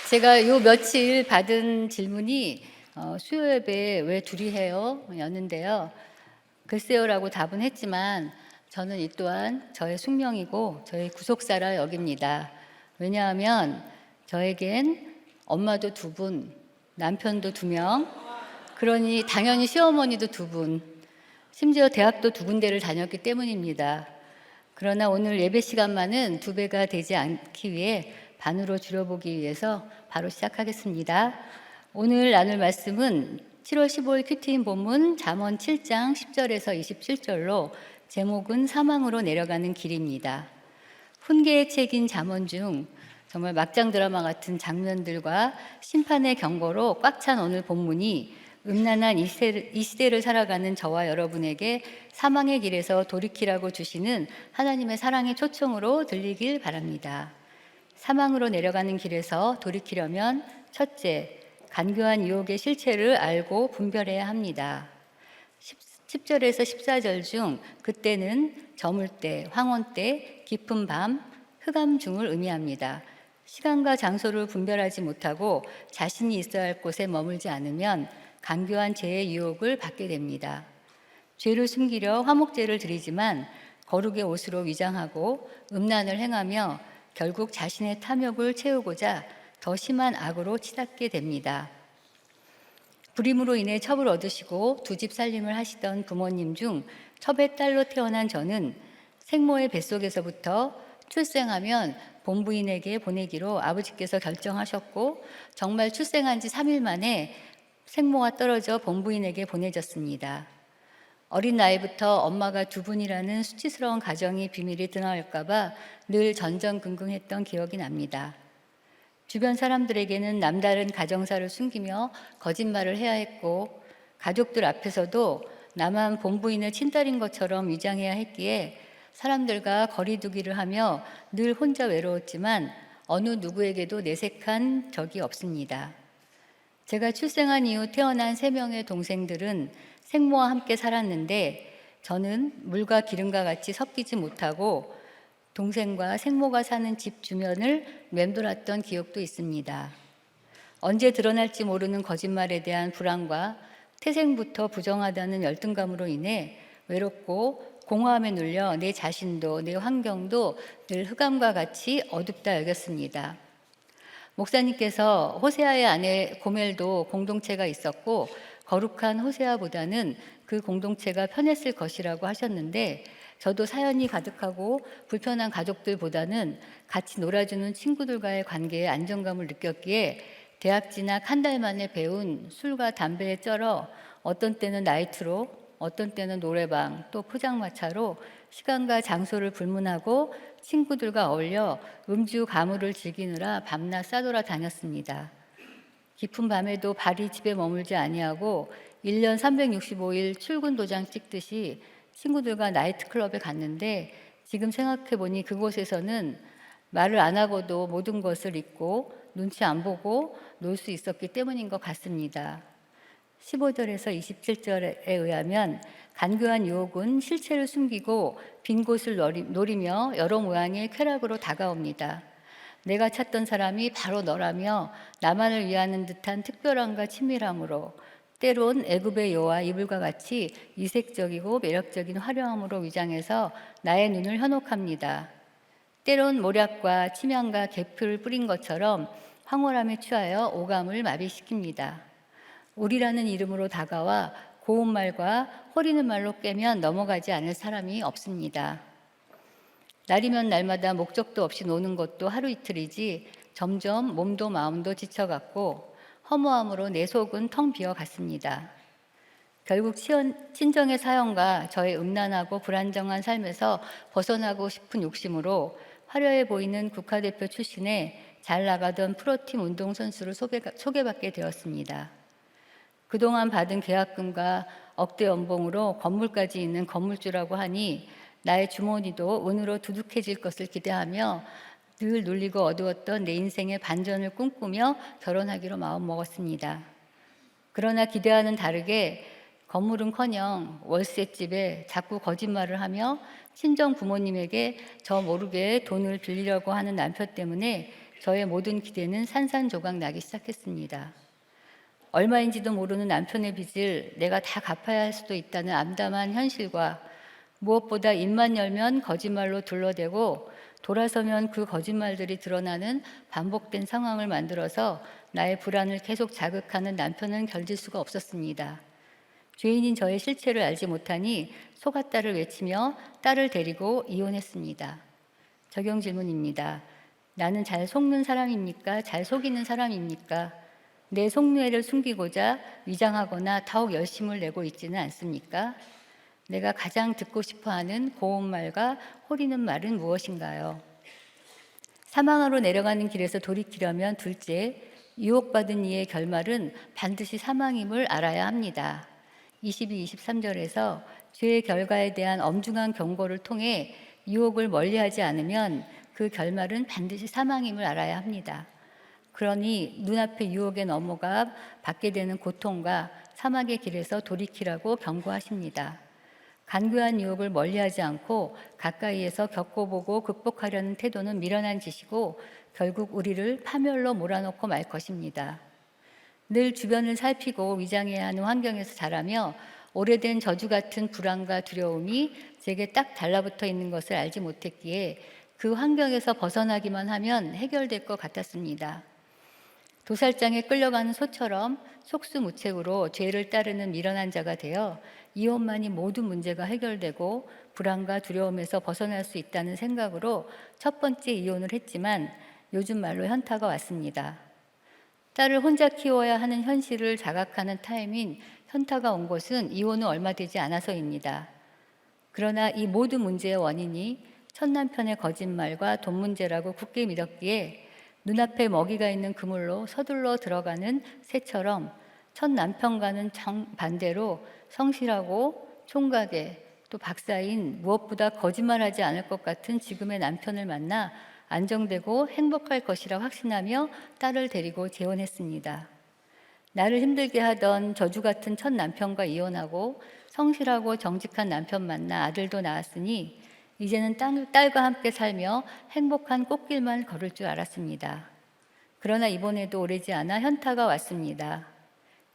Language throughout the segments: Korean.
제가 요 며칠 받은 질문이 수요 예배 왜 둘이 해요? 였는데요. 글쎄요라고 답은 했지만 저는 이 또한 저의 숙명이고 저의 구속사라 여깁니다. 왜냐하면 저에겐 엄마도 두 분, 남편도 두 명, 그러니 당연히 시어머니도 두 분, 심지어 대학도 두 군데를 다녔기 때문입니다. 그러나 오늘 예배 시간만은 두 배가 되지 않기 위해 반으로 줄여보기 위해서 바로 시작하겠습니다. 오늘 나눌 말씀은 7월 15일 큐티인 본문 잠언 7장 10절에서 27절로 제목은 사망으로 내려가는 길입니다. 훈계의 책인 잠언 중 정말 막장 드라마 같은 장면들과 심판의 경고로 꽉 찬 오늘 본문이 음란한 이 시대를 살아가는 저와 여러분에게 사망의 길에서 돌이키라고 주시는 하나님의 사랑의 초청으로 들리길 바랍니다. 사망으로 내려가는 길에서 돌이키려면 첫째, 간교한 유혹의 실체를 알고 분별해야 합니다. 10절에서 14절 중 그때는 저물 때, 황혼 때, 깊은 밤, 흑암 중을 의미합니다. 시간과 장소를 분별하지 못하고 자신이 있어야 할 곳에 머물지 않으면 간교한 죄의 유혹을 받게 됩니다. 죄를 숨기려 화목제를 드리지만 거룩의 옷으로 위장하고 음란을 행하며 결국 자신의 탐욕을 채우고자 더 심한 악으로 치닫게 됩니다. 불임으로 인해 첩을 얻으시고 두 집 살림을 하시던 부모님 중 첩의 딸로 태어난 저는 생모의 뱃속에서부터 출생하면 본부인에게 보내기로 아버지께서 결정하셨고 정말 출생한 지 3일 만에 생모가 떨어져 본부인에게 보내졌습니다. 어린 나이부터 엄마가 두 분이라는 수치스러운 가정의 비밀이 드러날까 봐 늘 전전긍긍했던 기억이 납니다. 주변 사람들에게는 남다른 가정사를 숨기며 거짓말을 해야 했고 가족들 앞에서도 나만 본부인의 친딸인 것처럼 위장해야 했기에 사람들과 거리두기를 하며 늘 혼자 외로웠지만 어느 누구에게도 내색한 적이 없습니다. 제가 출생한 이후 태어난 3명의 동생들은 생모와 함께 살았는데 저는 물과 기름과 같이 섞이지 못하고 동생과 생모가 사는 집 주변을 맴돌았던 기억도 있습니다. 언제 드러날지 모르는 거짓말에 대한 불안과 태생부터 부정하다는 열등감으로 인해 외롭고 공허함에 눌려 내 자신도 내 환경도 늘 흑암과 같이 어둡다 여겼습니다. 목사님께서 호세아의 아내 고멜도 공동체가 있었고 거룩한 호세아보다는 그 공동체가 편했을 것이라고 하셨는데 저도 사연이 가득하고 불편한 가족들보다는 같이 놀아주는 친구들과의 관계에 안정감을 느꼈기에 대학 진학 한 달 만에 배운 술과 담배에 쩔어 어떤 때는 나이트로 어떤 때는 노래방 또 포장마차로 시간과 장소를 불문하고 친구들과 어울려 음주 가무를 즐기느라 밤낮 싸돌아 다녔습니다. 깊은 밤에도 발이 집에 머물지 아니하고 1년 365일 출근 도장 찍듯이 친구들과 나이트클럽에 갔는데 지금 생각해보니 그곳에서는 말을 안 하고도 모든 것을 잊고 눈치 안 보고 놀 수 있었기 때문인 것 같습니다. 15절에서 27절에 의하면 간교한 유혹은 실체를 숨기고 빈 곳을 노리며 여러 모양의 쾌락으로 다가옵니다. 내가 찾던 사람이 바로 너라며 나만을 위하는 듯한 특별함과 친밀함으로 때론 애굽의 여호와 이불과 같이 이색적이고 매력적인 화려함으로 위장해서 나의 눈을 현혹합니다. 때론 모략과 침향과 계표를 뿌린 것처럼 황홀함에 취하여 오감을 마비시킵니다. 우리라는 이름으로 다가와 고운 말과 호리는 말로 꿰면 넘어가지 않을 사람이 없습니다. 날이면 날마다 목적도 없이 노는 것도 하루 이틀이지 점점 몸도 마음도 지쳐갔고 허무함으로 내 속은 텅 비어갔습니다. 결국 친정의 사연과 저의 음란하고 불안정한 삶에서 벗어나고 싶은 욕심으로 화려해 보이는 국가대표 출신의 잘 나가던 프로팀 운동선수를 소개받게 되었습니다. 그동안 받은 계약금과 억대 연봉으로 건물까지 있는 건물주라고 하니 나의 주머니도 은으로 두둑해질 것을 기대하며 늘 눌리고 어두웠던 내 인생의 반전을 꿈꾸며 결혼하기로 마음먹었습니다. 그러나 기대와는 다르게 건물은커녕 월세집에 자꾸 거짓말을 하며 친정 부모님에게 저 모르게 돈을 빌리려고 하는 남편 때문에 저의 모든 기대는 산산조각 나기 시작했습니다. 얼마인지도 모르는 남편의 빚을 내가 다 갚아야 할 수도 있다는 암담한 현실과 무엇보다 입만 열면 거짓말로 둘러대고 돌아서면 그 거짓말들이 드러나는 반복된 상황을 만들어서 나의 불안을 계속 자극하는 남편은 견딜 수가 없었습니다. 죄인인 저의 실체를 알지 못하니 속았다를 외치며 딸을 데리고 이혼했습니다. 적용 질문입니다. 나는 잘 속는 사람입니까? 잘 속이는 사람입니까? 내 속내를 숨기고자 위장하거나 더욱 열심을 내고 있지는 않습니까? 내가 가장 듣고 싶어하는 고운 말과 호리는 말은 무엇인가요? 사망으로 내려가는 길에서 돌이키려면 둘째, 유혹받은 이의 결말은 반드시 사망임을 알아야 합니다. 22, 23절에서 죄의 결과에 대한 엄중한 경고를 통해 유혹을 멀리하지 않으면 그 결말은 반드시 사망임을 알아야 합니다. 그러니 눈앞의 유혹에 넘어가 받게 되는 고통과 사막의 길에서 돌이키라고 경고하십니다. 간교한 유혹을 멀리하지 않고 가까이에서 겪어보고 극복하려는 태도는 미련한 짓이고 결국 우리를 파멸로 몰아넣고 말 것입니다. 늘 주변을 살피고 위장해야 하는 환경에서 자라며 오래된 저주 같은 불안과 두려움이 제게 딱 달라붙어 있는 것을 알지 못했기에 그 환경에서 벗어나기만 하면 해결될 것 같았습니다. 도살장에 끌려가는 소처럼 속수무책으로 죄를 따르는 미련한 자가 되어 이혼만이 모든 문제가 해결되고 불안과 두려움에서 벗어날 수 있다는 생각으로 첫 번째 이혼을 했지만 요즘 말로 현타가 왔습니다. 딸을 혼자 키워야 하는 현실을 자각하는 타임인 현타가 온 것은 이혼은 얼마 되지 않아서입니다. 그러나 이 모든 문제의 원인이 첫 남편의 거짓말과 돈 문제라고 굳게 믿었기에 눈앞에 먹이가 있는 그물로 서둘러 들어가는 새처럼 첫 남편과는 정반대로 성실하고 총각에 또 박사인 무엇보다 거짓말하지 않을 것 같은 지금의 남편을 만나 안정되고 행복할 것이라 확신하며 딸을 데리고 재혼했습니다. 나를 힘들게 하던 저주 같은 첫 남편과 이혼하고 성실하고 정직한 남편 만나 아들도 낳았으니 이제는 딸과 함께 살며 행복한 꽃길만 걸을 줄 알았습니다. 그러나 이번에도 오래지 않아 현타가 왔습니다.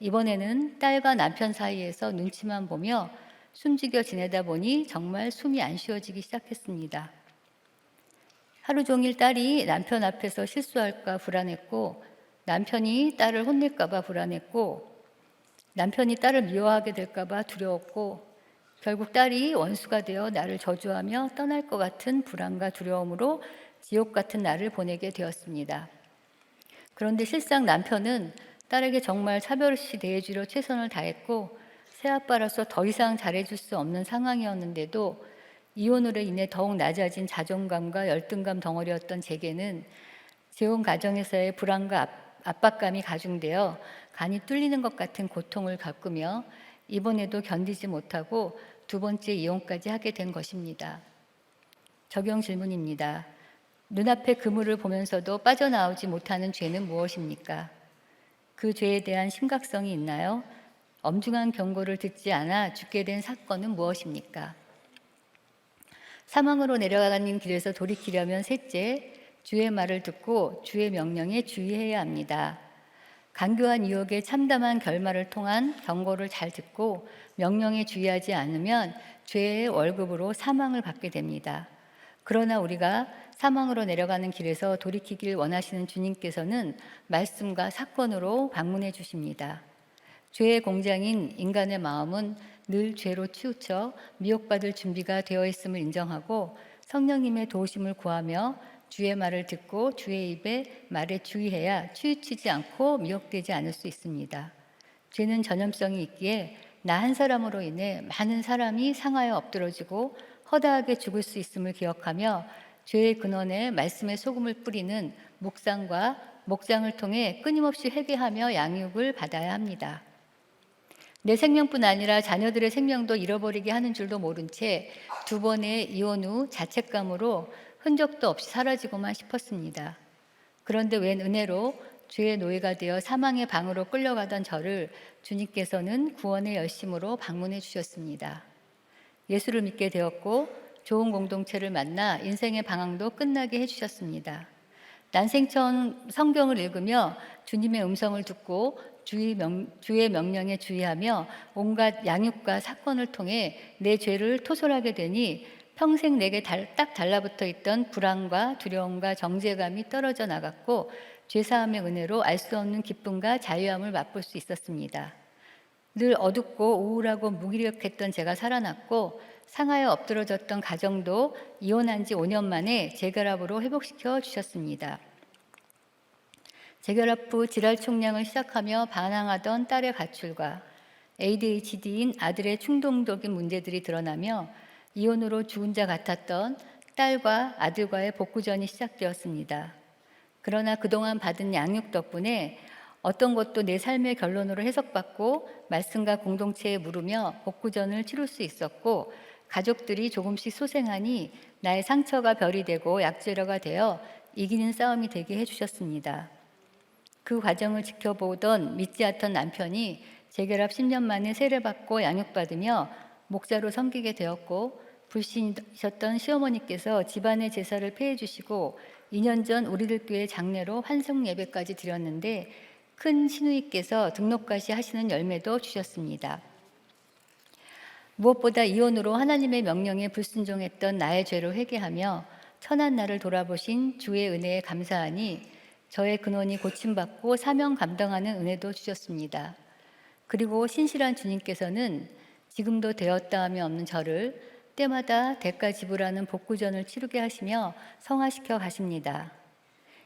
이번에는 딸과 남편 사이에서 눈치만 보며 숨죽여 지내다 보니 정말 숨이 안 쉬어지기 시작했습니다. 하루 종일 딸이 남편 앞에서 실수할까 불안했고 남편이 딸을 혼낼까 봐 불안했고 남편이 딸을 미워하게 될까 봐 두려웠고 결국 딸이 원수가 되어 나를 저주하며 떠날 것 같은 불안과 두려움으로 지옥 같은 날을 보내게 되었습니다. 그런데 실상 남편은 딸에게 정말 차별 없이 대해주려 최선을 다했고 새아빠로서 더 이상 잘해줄 수 없는 상황이었는데도 이혼으로 인해 더욱 낮아진 자존감과 열등감 덩어리였던 제게는 재혼 가정에서의 불안과 압박감이 가중되어 간이 뚫리는 것 같은 고통을 겪으며 이번에도 견디지 못하고 두 번째 이혼까지 하게 된 것입니다. 적용 질문입니다. 눈앞의 그물을 보면서도 빠져나오지 못하는 죄는 무엇입니까? 그 죄에 대한 심각성이 있나요? 엄중한 경고를 듣지 않아 죽게 된 사건은 무엇입니까? 사망으로 내려가는 길에서 돌이키려면 셋째, 주의 말을 듣고 주의 명령에 주의해야 합니다. 간교한 유혹의 참담한 결말을 통한 경고를 잘 듣고 명령에 주의하지 않으면 죄의 월급으로 사망을 받게 됩니다. 그러나 우리가 사망으로 내려가는 길에서 돌이키길 원하시는 주님께서는 말씀과 사건으로 방문해 주십니다. 죄의 공장인 인간의 마음은 늘 죄로 치우쳐 미혹받을 준비가 되어 있음을 인정하고 성령님의 도우심을 구하며 주의 말을 듣고 주의 입에 말에 주의해야 치우치지 않고 미혹되지 않을 수 있습니다. 죄는 전염성이 있기에 나 한 사람으로 인해 많은 사람이 상하여 엎드러지고 허다하게 죽을 수 있음을 기억하며 죄의 근원에 말씀의 소금을 뿌리는 묵상과 목장을 통해 끊임없이 회개하며 양육을 받아야 합니다. 내 생명뿐 아니라 자녀들의 생명도 잃어버리게 하는 줄도 모른 채 두 번의 이혼 후 자책감으로 흔적도 없이 사라지고만 싶었습니다. 그런데 웬 은혜로 죄의 노예가 되어 사망의 방으로 끌려가던 저를 주님께서는 구원의 열심으로 방문해 주셨습니다. 예수를 믿게 되었고 좋은 공동체를 만나 인생의 방황도 끝나게 해주셨습니다. 난생처음 성경을 읽으며 주님의 음성을 듣고 주의 명령에 주의하며 온갖 양육과 사건을 통해 내 죄를 토설하게 되니 평생 내게 딱 달라붙어 있던 불안과 두려움과 정죄감이 떨어져 나갔고 죄사함의 은혜로 알 수 없는 기쁨과 자유함을 맛볼 수 있었습니다. 늘 어둡고 우울하고 무기력했던 제가 살아났고 상하여 엎드러졌던 가정도 이혼한 지 5년 만에 재결합으로 회복시켜 주셨습니다. 재결합 후 질환 총량을 시작하며 반항하던 딸의 가출과 ADHD인 아들의 충동적인 문제들이 드러나며 이혼으로 죽은 자 같았던 딸과 아들과의 복구전이 시작되었습니다. 그러나 그동안 받은 양육 덕분에 어떤 것도 내 삶의 결론으로 해석받고 말씀과 공동체에 물으며 복구전을 치룰 수 있었고 가족들이 조금씩 소생하니 나의 상처가 별이 되고 약재료가 되어 이기는 싸움이 되게 해주셨습니다. 그 과정을 지켜보던 믿지 않던 남편이 재결합 10년 만에 세례받고 양육받으며 목자로 섬기게 되었고 불신이셨던 시어머니께서 집안의 제사를 폐해 주시고 2년 전 우리들 교회 장례로 환송 예배까지 드렸는데 큰 시누이께서 등록까지 하시는 열매도 주셨습니다. 무엇보다 이혼으로 하나님의 명령에 불순종했던 나의 죄를 회개하며 천한 나를 돌아보신 주의 은혜에 감사하니 저의 근원이 고침받고 사명 감당하는 은혜도 주셨습니다. 그리고 신실한 주님께서는 지금도 되었다 하며 없는 저를 때마다 대가 지불하는 복구전을 치르게 하시며 성화시켜 가십니다.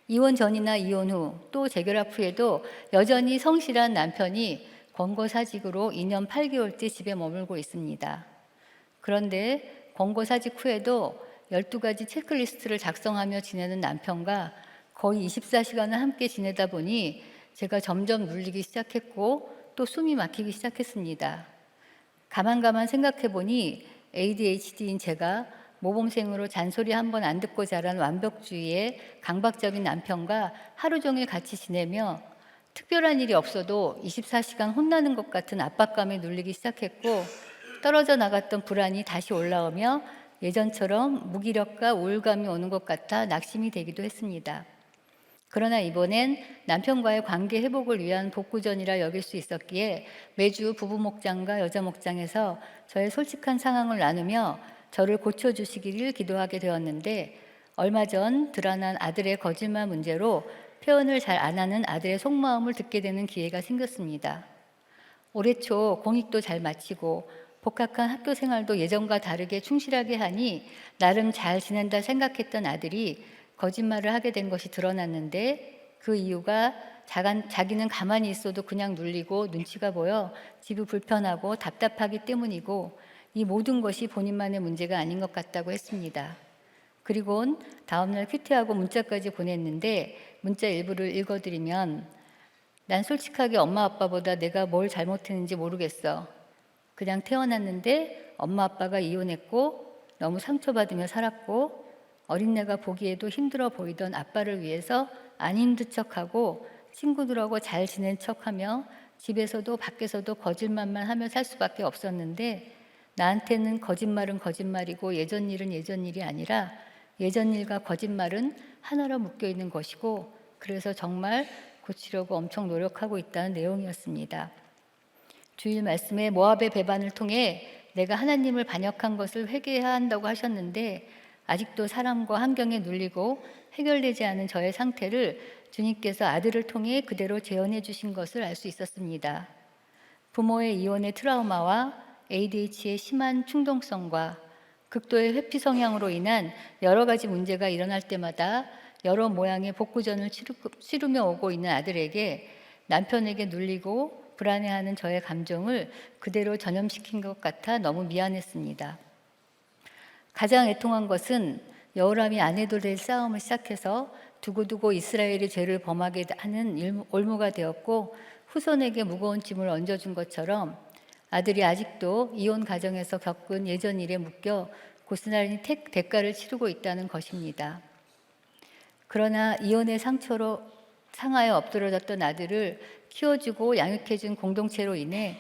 이혼 전이나 이혼 후 또 재결합 후에도 여전히 성실한 남편이 권고사직으로 2년 8개월째 집에 머물고 있습니다. 그런데 권고사직 후에도 12가지 체크리스트를 작성하며 지내는 남편과 거의 24시간을 함께 지내다 보니 제가 점점 눌리기 시작했고 또 숨이 막히기 시작했습니다. 가만 생각해 보니 ADHD인 제가 모범생으로 잔소리 한 번 안 듣고 자란 완벽주의의 강박적인 남편과 하루 종일 같이 지내며 특별한 일이 없어도 24시간 혼나는 것 같은 압박감에 눌리기 시작했고 떨어져 나갔던 불안이 다시 올라오며 예전처럼 무기력과 우울감이 오는 것 같아 낙심이 되기도 했습니다. 그러나 이번엔 남편과의 관계 회복을 위한 복구전이라 여길 수 있었기에 매주 부부 목장과 여자 목장에서 저의 솔직한 상황을 나누며 저를 고쳐주시기를 기도하게 되었는데 얼마 전 드러난 아들의 거짓말 문제로 표현을 잘 안 하는 아들의 속마음을 듣게 되는 기회가 생겼습니다. 올해 초 공익도 잘 마치고 복학한 학교 생활도 예전과 다르게 충실하게 하니 나름 잘 지낸다 생각했던 아들이 거짓말을 하게 된 것이 드러났는데 그 이유가 자기는 가만히 있어도 그냥 눌리고 눈치가 보여 집이 불편하고 답답하기 때문이고 이 모든 것이 본인만의 문제가 아닌 것 같다고 했습니다. 그리고 다음날 큐티하고 문자까지 보냈는데 문자 일부를 읽어드리면 난 솔직하게 엄마 아빠보다 내가 뭘 잘못했는지 모르겠어. 그냥 태어났는데 엄마 아빠가 이혼했고 너무 상처받으며 살았고 어린애가 보기에도 힘들어 보이던 아빠를 위해서 안 힘든 척하고 친구들하고 잘 지낸 척하며 집에서도 밖에서도 거짓말만 하며 살 수밖에 없었는데 나한테는 거짓말은 거짓말이고 예전 일은 예전 일이 아니라 예전 일과 거짓말은 하나로 묶여 있는 것이고 그래서 정말 고치려고 엄청 노력하고 있다는 내용이었습니다. 주일 말씀에 모압의 배반을 통해 내가 하나님을 반역한 것을 회개해야 한다고 하셨는데 아직도 사람과 환경에 눌리고 해결되지 않은 저의 상태를 주님께서 아들을 통해 그대로 재현해 주신 것을 알 수 있었습니다. 부모의 이혼의 트라우마와 ADHD의 심한 충동성과 극도의 회피 성향으로 인한 여러 가지 문제가 일어날 때마다 여러 모양의 복구전을 치르며 오고 있는 아들에게 남편에게 눌리고 불안해하는 저의 감정을 그대로 전염시킨 것 같아 너무 미안했습니다. 가장 애통한 것은 여호람이 아내도 될 싸움을 시작해서 두고두고 이스라엘이 죄를 범하게 하는 올무가 되었고 후손에게 무거운 짐을 얹어준 것처럼 아들이 아직도 이혼 가정에서 겪은 예전 일에 묶여 고스란히 대가를 치르고 있다는 것입니다. 그러나 이혼의 상처로 상하여 엎드러졌던 아들을 키워주고 양육해준 공동체로 인해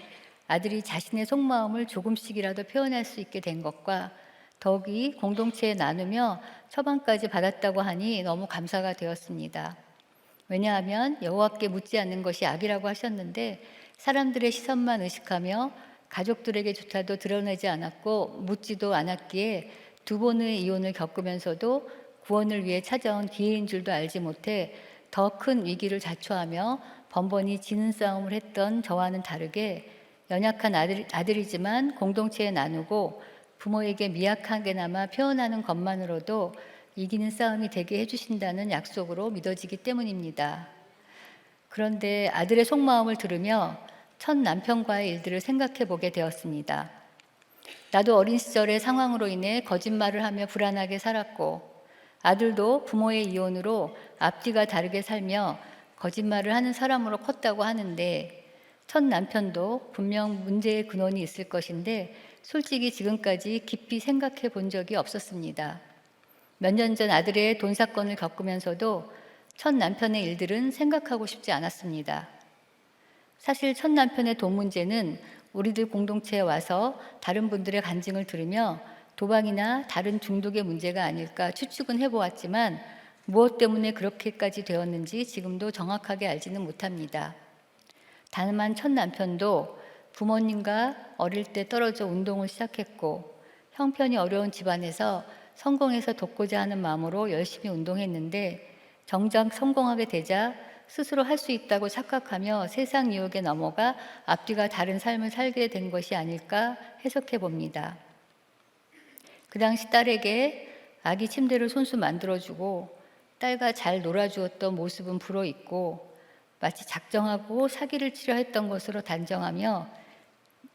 아들이 자신의 속마음을 조금씩이라도 표현할 수 있게 된 것과 더욱이 공동체에 나누며 처방까지 받았다고 하니 너무 감사가 되었습니다. 왜냐하면 여호와께 묻지 않는 것이 악이라고 하셨는데 사람들의 시선만 의식하며 가족들에게조차도 드러내지 않았고 묻지도 않았기에 두 번의 이혼을 겪으면서도 구원을 위해 찾아온 기회인 줄도 알지 못해 더 큰 위기를 자초하며 번번이 지는 싸움을 했던 저와는 다르게 연약한 아들이지만 공동체에 나누고 부모에게 미약하게나마 표현하는 것만으로도 이기는 싸움이 되게 해주신다는 약속으로 믿어지기 때문입니다. 그런데 아들의 속마음을 들으며 첫 남편과의 일들을 생각해 보게 되었습니다. 나도 어린 시절의 상황으로 인해 거짓말을 하며 불안하게 살았고 아들도 부모의 이혼으로 앞뒤가 다르게 살며 거짓말을 하는 사람으로 컸다고 하는데 첫 남편도 분명 문제의 근원이 있을 것인데 솔직히 지금까지 깊이 생각해 본 적이 없었습니다. 몇 년 전 아들의 돈 사건을 겪으면서도 첫 남편의 일들은 생각하고 싶지 않았습니다. 사실 첫 남편의 돈 문제는 우리들 공동체에 와서 다른 분들의 간증을 들으며 도박이나 다른 중독의 문제가 아닐까 추측은 해보았지만 무엇 때문에 그렇게까지 되었는지 지금도 정확하게 알지는 못합니다. 다만 첫 남편도 부모님과 어릴 때 떨어져 운동을 시작했고 형편이 어려운 집안에서 성공해서 돕고자 하는 마음으로 열심히 운동했는데 정작 성공하게 되자 스스로 할 수 있다고 착각하며 세상 유혹에 넘어가 앞뒤가 다른 삶을 살게 된 것이 아닐까 해석해 봅니다. 그 당시 딸에게 아기 침대를 손수 만들어주고 딸과 잘 놀아주었던 모습은 불어있고 마치 작정하고 사기를 치려 했던 것으로 단정하며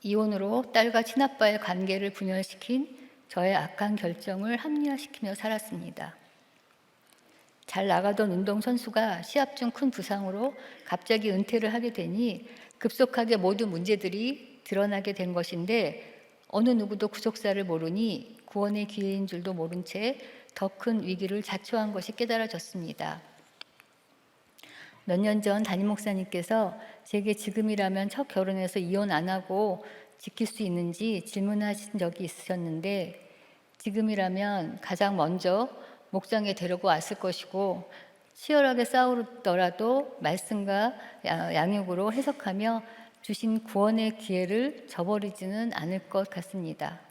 이혼으로 딸과 친아빠의 관계를 분열시킨 저의 악한 결정을 합리화시키며 살았습니다. 잘 나가던 운동선수가 시합 중 큰 부상으로 갑자기 은퇴를 하게 되니 급속하게 모든 문제들이 드러나게 된 것인데 어느 누구도 구속사를 모르니 구원의 기회인 줄도 모른 채 더 큰 위기를 자초한 것이 깨달아졌습니다. 몇 년 전 담임 목사님께서 제게 지금이라면 첫 결혼해서 이혼 안 하고 지킬 수 있는지 질문하신 적이 있으셨는데 지금이라면 가장 먼저 목장에 데리고 왔을 것이고 치열하게 싸우더라도 말씀과 양육으로 해석하며 주신 구원의 기회를 저버리지는 않을 것 같습니다.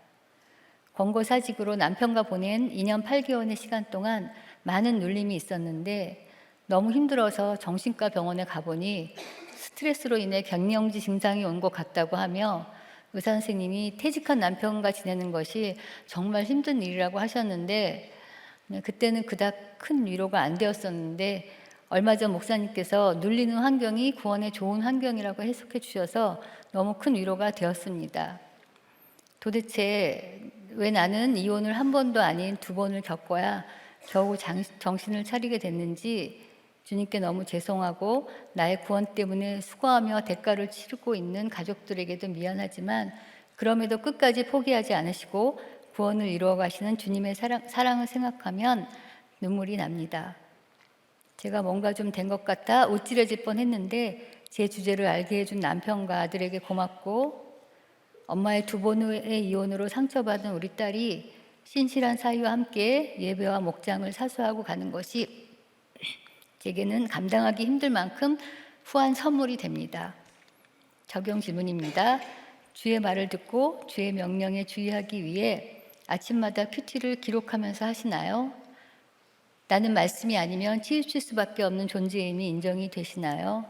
권고사직으로 남편과 보낸 2년 8개월의 시간 동안 많은 눌림이 있었는데 너무 힘들어서 정신과 병원에 가보니 스트레스로 인해 갱년기 증상이 온 것 같다고 하며 의사 선생님이 퇴직한 남편과 지내는 것이 정말 힘든 일이라고 하셨는데 그때는 그닥 큰 위로가 안 되었었는데 얼마 전 목사님께서 눌리는 환경이 구원의 좋은 환경이라고 해석해 주셔서 너무 큰 위로가 되었습니다. 도대체 왜 나는 이혼을 한 번도 아닌 두 번을 겪어야 겨우 정신을 차리게 됐는지 주님께 너무 죄송하고 나의 구원 때문에 수고하며 대가를 치르고 있는 가족들에게도 미안하지만 그럼에도 끝까지 포기하지 않으시고 구원을 이루어 가시는 주님의 사랑을 생각하면 눈물이 납니다. 제가 뭔가 좀 된 것 같아 우쭐해질 뻔했는데 제 주제를 알게 해준 남편과 아들에게 고맙고 엄마의 두 번의 이혼으로 상처받은 우리 딸이 신실한 사위와 함께 예배와 목장을 사수하고 가는 것이 제게는 감당하기 힘들 만큼 후한 선물이 됩니다. 적용 질문입니다. 주의 말을 듣고 주의 명령에 주의하기 위해 아침마다 큐티를 기록하면서 하시나요? 나는 말씀이 아니면 치우칠 수밖에 없는 존재임이 인정이 되시나요?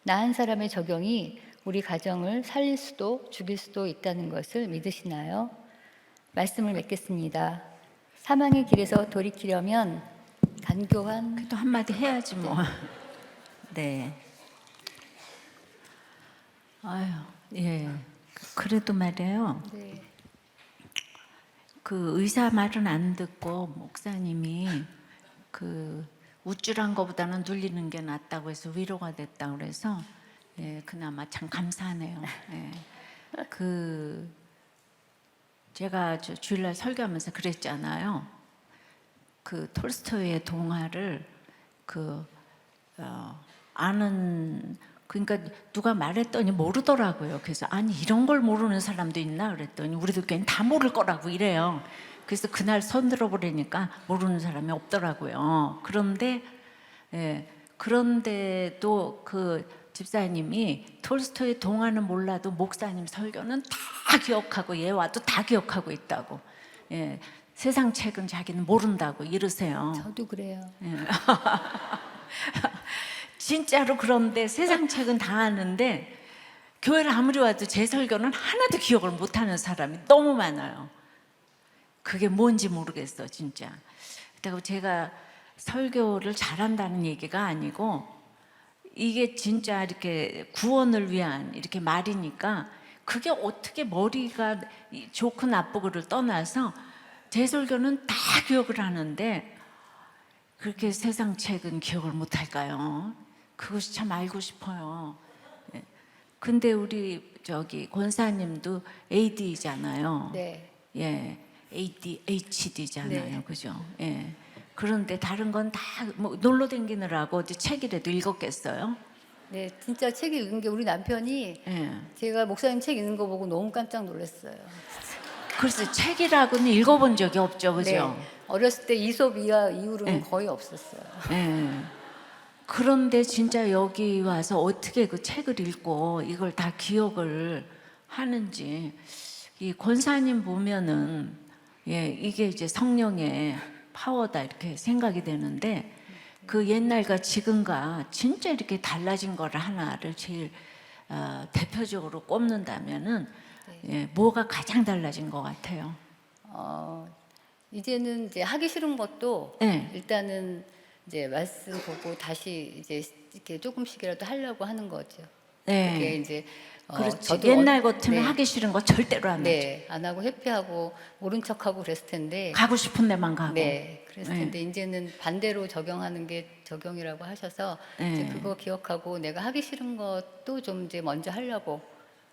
나 한 사람의 적용이 우리 가정을 살릴 수도 죽일 수도 있다는 것을 믿으시나요? 말씀을 맺겠습니다. 사망의 길에서 돌이키려면 간교한 그래도 한마디 해야지 뭐. 네. 아유, 예. 그래도 말이에요. 네. 그 의사 말은 안 듣고 목사님이 그 우쭐한 것보다는 눌리는 게 낫다고 해서 위로가 됐다 그래서 예, 그나마 참 감사하네요. 예. 그 제가 주일날 설교하면서 그랬잖아요. 그 톨스토이의 동화를 아는 그러니까 누가 말했더니 모르더라고요. 그래서 아니 이런 걸 모르는 사람도 있나 그랬더니 우리들 교회는 다 모를 거라고 이래요. 그래서 그날 손 들어보려니까 모르는 사람이 없더라고요. 그런데도 그 집사님이 톨스토이 동화는 몰라도 목사님 설교는 다 기억하고 예화도 다 기억하고 있다고. 예, 세상 책은 자기는 모른다고 이러세요. 저도 그래요. 진짜로. 그런데 세상 책은 다 아는데 교회를 아무리 와도 제 설교는 하나도 기억을 못하는 사람이 너무 많아요. 그게 뭔지 모르겠어 진짜. 그렇다고 제가 설교를 잘한다는 얘기가 아니고, 이게 진짜 이렇게 구원을 위한 이렇게 말이니까 그게 어떻게 머리가 좋고 나쁘고를 떠나서 제 설교는 다 기억을 하는데 그렇게 세상 책은 기억을 못할까요? 그것이 참 알고 싶어요. 예. 근데 우리 저기 권사님도 AD잖아요. 네. 예, ADHD잖아요, 네. 그죠? 예. 그런데 다른 건 다 뭐 놀러 다니느라고 어디 책이라도 읽었겠어요? 네, 진짜 책 읽은 게 우리 남편이 예. 제가 목사님 책 읽는 거 보고 너무 깜짝 놀랐어요. 글쎄 책이라고는 읽어본 적이 없죠, 그죠? 네, 어렸을 때 이솝 이후로는 네. 거의 없었어요. 예. 그런데 진짜 여기 와서 어떻게 그 책을 읽고 이걸 다 기억을 하는지, 이 권사님 보면은 예, 이게 이제 성령의 파워다 이렇게 생각이 되는데, 그 옛날과 지금과 진짜 이렇게 달라진 거를 하나를 제일 대표적으로 꼽는다면은 예, 뭐가 가장 달라진 것 같아요? 이제는 이제 하기 싫은 것도 네. 일단은 이제 말씀 보고 다시 이제 이렇게 조금씩이라도 하려고 하는 거죠. 네. 그게 이제 그렇지. 저도 옛날 같으면 네, 하기 싫은 거 절대로 안 하죠. 네, 안 하고 회피하고 모른 척하고 그랬을 텐데, 가고 싶은 데만 가고. 네, 그랬을 네. 텐데 이제는 반대로 적용하는 게 적용이라고 하셔서 네. 이제 그거 기억하고 내가 하기 싫은 것도 좀 이제 먼저 하려고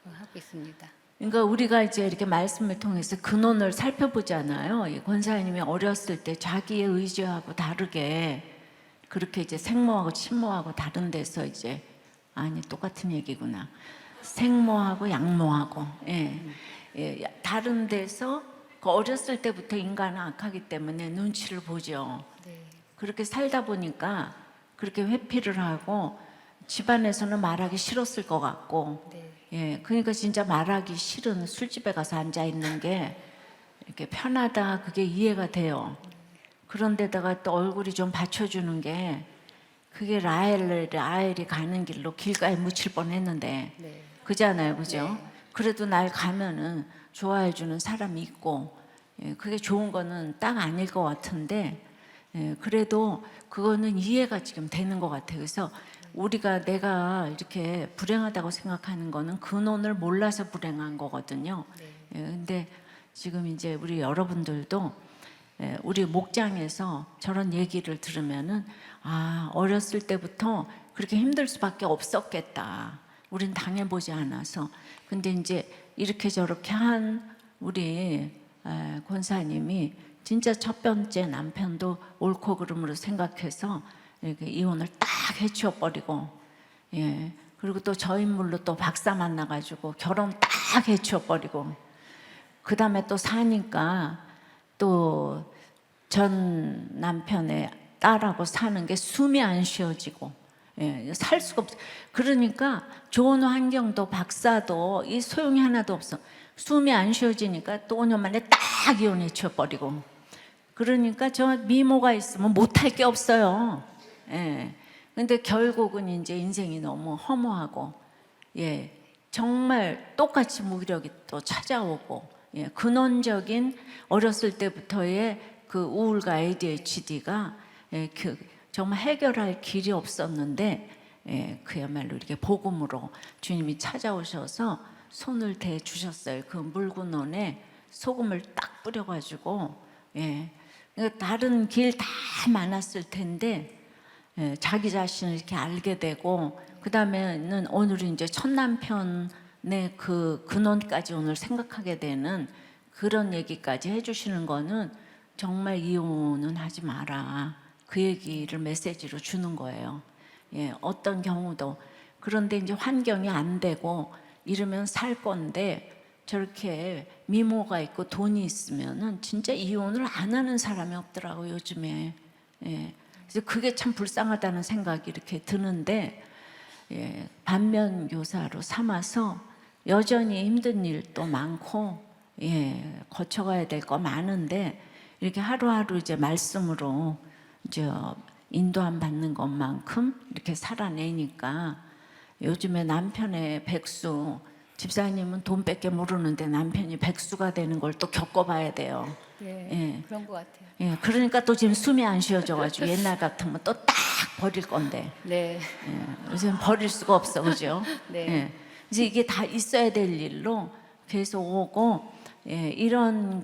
하고 있습니다. 그러니까 우리가 이제 이렇게 말씀을 통해서 근원을 살펴보잖아요. 이 권사님이 어렸을 때 자기의 의지하고 다르게 그렇게 이제 생모하고 친모하고 다른 데서 이제, 아니 똑같은 얘기구나. 생모하고 양모하고 예, 다른 데서 그 어렸을 때부터 인간은 악하기 때문에 눈치를 보죠. 네, 그렇게 살다 보니까 그렇게 회피를 하고 집안에서는 말하기 싫었을 것 같고, 네, 예, 그러니까 진짜 말하기 싫은 술집에 가서 앉아 있는 게 이렇게 편하다, 그게 이해가 돼요. 그런데다가 또 얼굴이 좀 받쳐주는 게, 그게 라헬이 가는 길로 길가에 묻힐 뻔했는데, 네. 그잖아요, 그죠? 네. 그래도 날 가면은 좋아해주는 사람이 있고, 예, 그게 좋은 거는 딱 아닐 것 같은데, 예, 그래도 그거는 이해가 지금 되는 것 같아요. 그래서 내가 이렇게 불행하다고 생각하는 거는 근원을 몰라서 불행한 거거든요. 예, 근데 지금 이제 우리 여러분들도 예, 우리 목장에서 저런 얘기를 들으면은, 아, 어렸을 때부터 그렇게 힘들 수밖에 없었겠다. 우린 당해보지 않아서. 근데 이제 이렇게 저렇게 한 우리 권사님이 진짜 첫 번째 남편도 옳고 그름으로 생각해서 이렇게 이혼을 딱 해치워버리고, 예, 그리고 또 저 인물로 또 박사 만나가지고 결혼 딱 해치워버리고, 그 다음에 또 사니까 또 전 남편의 딸하고 사는 게 숨이 안 쉬어지고, 예, 살 수가 없어. 그러니까 좋은 환경도 박사도 이 소용이 하나도 없어. 숨이 안 쉬어지니까 또 5년 만에 딱 이혼해 쳐버리고. 그러니까 저 미모가 있으면 못할 게 없어요. 예. 근데 결국은 이제 인생이 너무 허무하고, 예, 정말 똑같이 무기력이 또 찾아오고, 예, 근원적인 어렸을 때부터의 그 우울과 ADHD가 예, 정말 해결할 길이 없었는데, 예, 그야말로 이렇게 복음으로 주님이 찾아오셔서 손을 대 주셨어요. 그 물구멍에 소금을 딱 뿌려가지고, 예, 그러니까 다른 길 다 많았을 텐데, 예, 자기 자신을 이렇게 알게 되고, 그 다음에는 오늘 이제 첫 남편의 그 근원까지 오늘 생각하게 되는 그런 얘기까지 해주시는 거는 정말 이혼은 하지 마라, 그 얘기를 메시지로 주는 거예요. 예, 어떤 경우도. 그런데 이제 환경이 안 되고 이러면 살 건데, 저렇게 미모가 있고 돈이 있으면은 진짜 이혼을 안 하는 사람이 없더라고 요즘에. 예. 그래서 그게 참 불쌍하다는 생각이 이렇게 드는데, 예, 반면 교사로 삼아서 여전히 힘든 일도 많고, 예, 거쳐가야 될 거 많은데 이렇게 하루하루 이제 말씀으로 이제 인도함 받는 것만큼 이렇게 살아내니까 요즘에 남편의 백수, 집사님은 돈밖에 모르는데 남편이 백수가 되는 걸 또 겪어봐야 돼요. 네, 예. 그런 것 같아요. 예, 그러니까 또 지금 숨이 안 쉬어져가지고 옛날 같으면 또 딱 버릴 건데, 네, 예, 요새는 버릴 수가 없어, 그죠? 네, 예, 이제 이게 다 있어야 될 일로 계속 오고, 예, 이런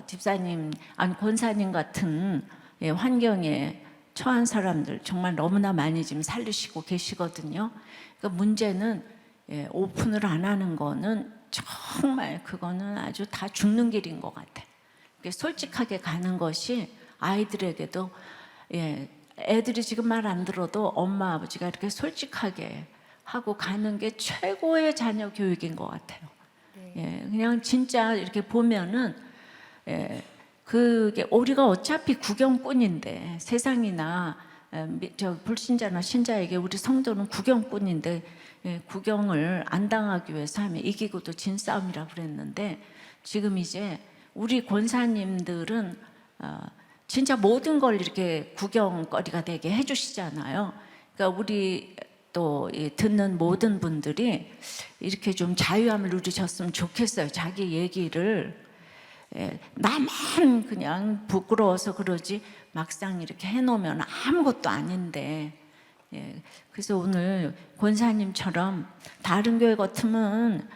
집사님, 아니 권사님 같은 예, 환경에 처한 사람들 정말 너무나 많이 지금 살리시고 계시거든요. 그러니까 문제는 예, 오픈을 안 하는 거는 정말 그거는 아주 다 죽는 길인 것 같아요. 솔직하게 가는 것이 아이들에게도, 예, 애들이 지금 말 안 들어도 엄마 아버지가 이렇게 솔직하게 하고 가는 게 최고의 자녀 교육인 것 같아요. 네, 예, 그냥 진짜 이렇게 보면은, 예, 그게 우리가 어차피 구경꾼인데 세상이나 저 불신자나 신자에게 우리 성도는 구경꾼인데, 예, 구경을 안 당하기 위해서 하면 이기고도 진 싸움이라 그랬는데, 지금 이제 우리 권사님들은 진짜 모든 걸 이렇게 구경거리가 되게 해주시잖아요. 그러니까 우리 또 듣는 모든 분들이 이렇게 좀 자유함을 누리셨으면 좋겠어요. 자기 얘기를, 예, 나만 그냥 부끄러워서 그러지 막상 이렇게 해놓으면 아무것도 아닌데, 예, 그래서 오늘 권사님처럼 다른 교회 같으면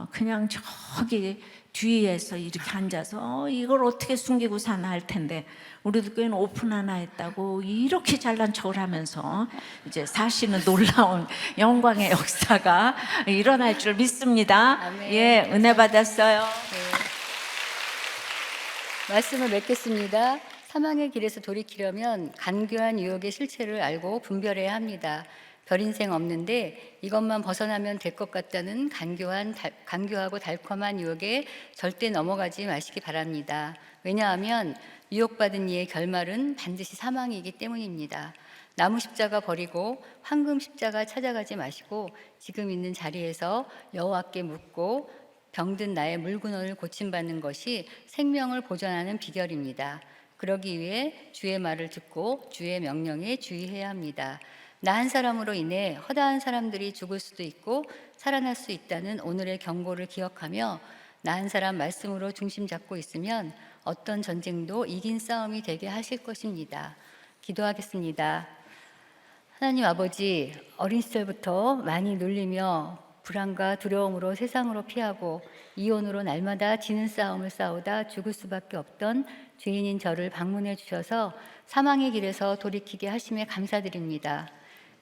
그냥 저기 뒤에서 이렇게 앉아서 이걸 어떻게 숨기고 사나 할 텐데, 우리도 교회는 오픈 하나 했다고 이렇게 잘난 척을 하면서 이제 사실은 놀라운 영광의 역사가 일어날 줄 믿습니다. 아멘. 예, 은혜 받았어요. 네. 말씀을 맺겠습니다. 사망의 길에서 돌이키려면 간교한 유혹의 실체를 알고 분별해야 합니다. 별 인생 없는데 이것만 벗어나면 될 것 같다는 간교하고 달콤한 유혹에 절대 넘어가지 마시기 바랍니다. 왜냐하면 유혹받은 이의 결말은 반드시 사망이기 때문입니다. 나무 십자가 버리고 황금 십자가 찾아가지 마시고 지금 있는 자리에서 여호와께 묻고 병든 나의 물근원을 고침받는 것이 생명을 보존하는 비결입니다. 그러기 위해 주의 말을 듣고 주의 명령에 주의해야 합니다. 나 한 사람으로 인해 허다한 사람들이 죽을 수도 있고 살아날 수 있다는 오늘의 경고를 기억하며 나 한 사람 말씀으로 중심 잡고 있으면 어떤 전쟁도 이긴 싸움이 되게 하실 것입니다. 기도하겠습니다. 하나님 아버지, 어린 시절부터 많이 눌리며 불안과 두려움으로 세상으로 피하고 이혼으로 날마다 지는 싸움을 싸우다 죽을 수밖에 없던 죄인인 저를 방문해 주셔서 사망의 길에서 돌이키게 하심에 감사드립니다.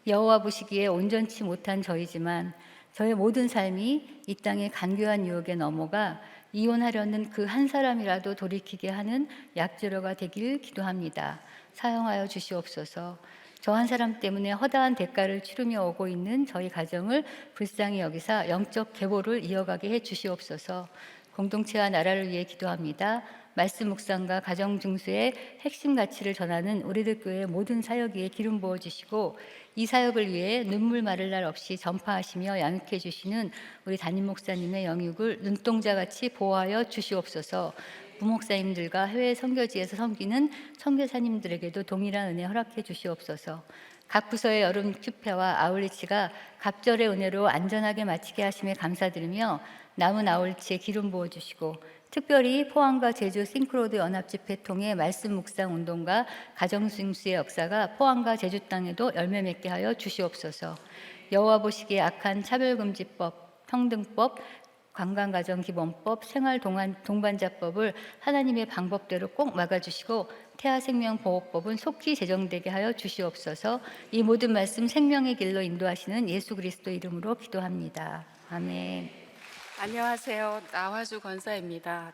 여호와 보시기에 온전치 못한 저이지만 저의 모든 삶이 이 땅의 간교한 유혹에 넘어가 이혼하려는 그 한 사람이라도 돌이키게 하는 약재료가 되길 기도합니다. 사용하여 주시옵소서. 저 한 사람 때문에 허다한 대가를 치르며 오고 있는 저희 가정을 불쌍히 여기사 영적 계보를 이어가게 해 주시옵소서. 공동체와 나라를 위해 기도합니다. 말씀 묵상과 가정 중수의 핵심 가치를 전하는 우리들 교회 모든 사역 위에 기름 부어 주시고 이 사역을 위해 눈물 마를 날 없이 전파하시며 양육해 주시는 우리 담임 목사님의 영육을 눈동자같이 보호하여 주시옵소서. 부목사님들과 해외 선교지에서 섬기는 선교사님들에게도 동일한 은혜 허락해 주시옵소서. 각 부서의 여름 큐페와 아울리치가 갑절의 은혜로 안전하게 마치게 하심에 감사드리며 남은 아울리치에 기름 부어주시고 특별히 포항과 제주 싱크로드 연합집회 통해 말씀 묵상 운동과 가정승수의 역사가 포항과 제주 땅에도 열매 맺게 하여 주시옵소서. 여호와 보시기에 악한 차별금지법, 평등법, 관광가정기본법, 생활동반자법을 하나님의 방법대로 꼭 막아주시고 태아생명보호법은 속히 제정되게 하여 주시옵소서. 이 모든 말씀 생명의 길로 인도하시는 예수 그리스도 이름으로 기도합니다. 아멘. 안녕하세요. 나화주 권사입니다.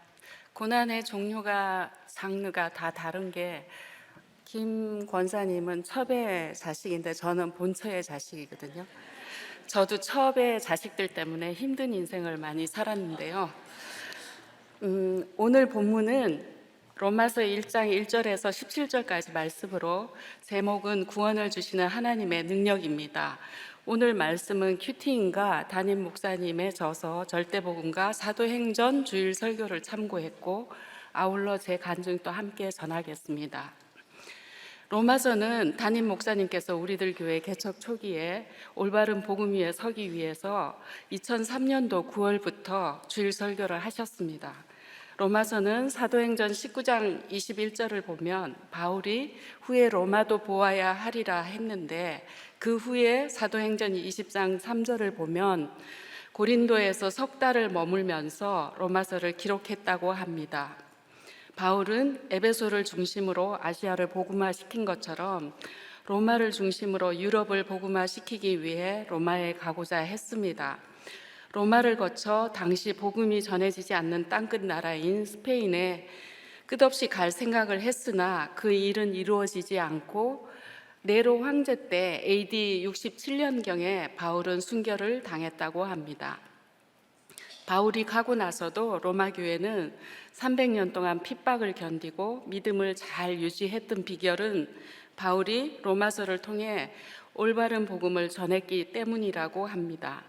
고난의 종류가 장르가 다 다른 게 김 권사님은 첩의 자식인데 저는 본처의 자식이거든요. 저도 첩의 자식들 때문에 힘든 인생을 많이 살았는데요. 오늘 본문은 로마서 1장 1절에서 17절까지 말씀으로 제목은 구원을 주시는 하나님의 능력입니다. 오늘 말씀은 큐티인과 담임 목사님의 저서 절대복음과 사도행전 주일 설교를 참고했고 아울러 제 간증도 함께 전하겠습니다. 로마서는 담임 목사님께서 우리들 교회 개척 초기에 올바른 복음 위에 서기 위해서 2003년도 9월부터 주일 설교를 하셨습니다. 로마서는 사도행전 19장 21절을 보면 바울이 후에 로마도 보아야 하리라 했는데 그 후에 사도행전 20장 3절을 보면 고린도에서 석 달을 머물면서 로마서를 기록했다고 합니다. 바울은 에베소를 중심으로 아시아를 복음화시킨 것처럼 로마를 중심으로 유럽을 복음화시키기 위해 로마에 가고자 했습니다. 로마를 거쳐 당시 복음이 전해지지 않는 땅끝 나라인 스페인에 끝없이 갈 생각을 했으나 그 일은 이루어지지 않고 네로 황제 때 AD 67년경에 바울은 순교를 당했다고 합니다. 바울이 가고 나서도 로마 교회는 300년 동안 핍박을 견디고 믿음을 잘 유지했던 비결은 바울이 로마서를 통해 올바른 복음을 전했기 때문이라고 합니다.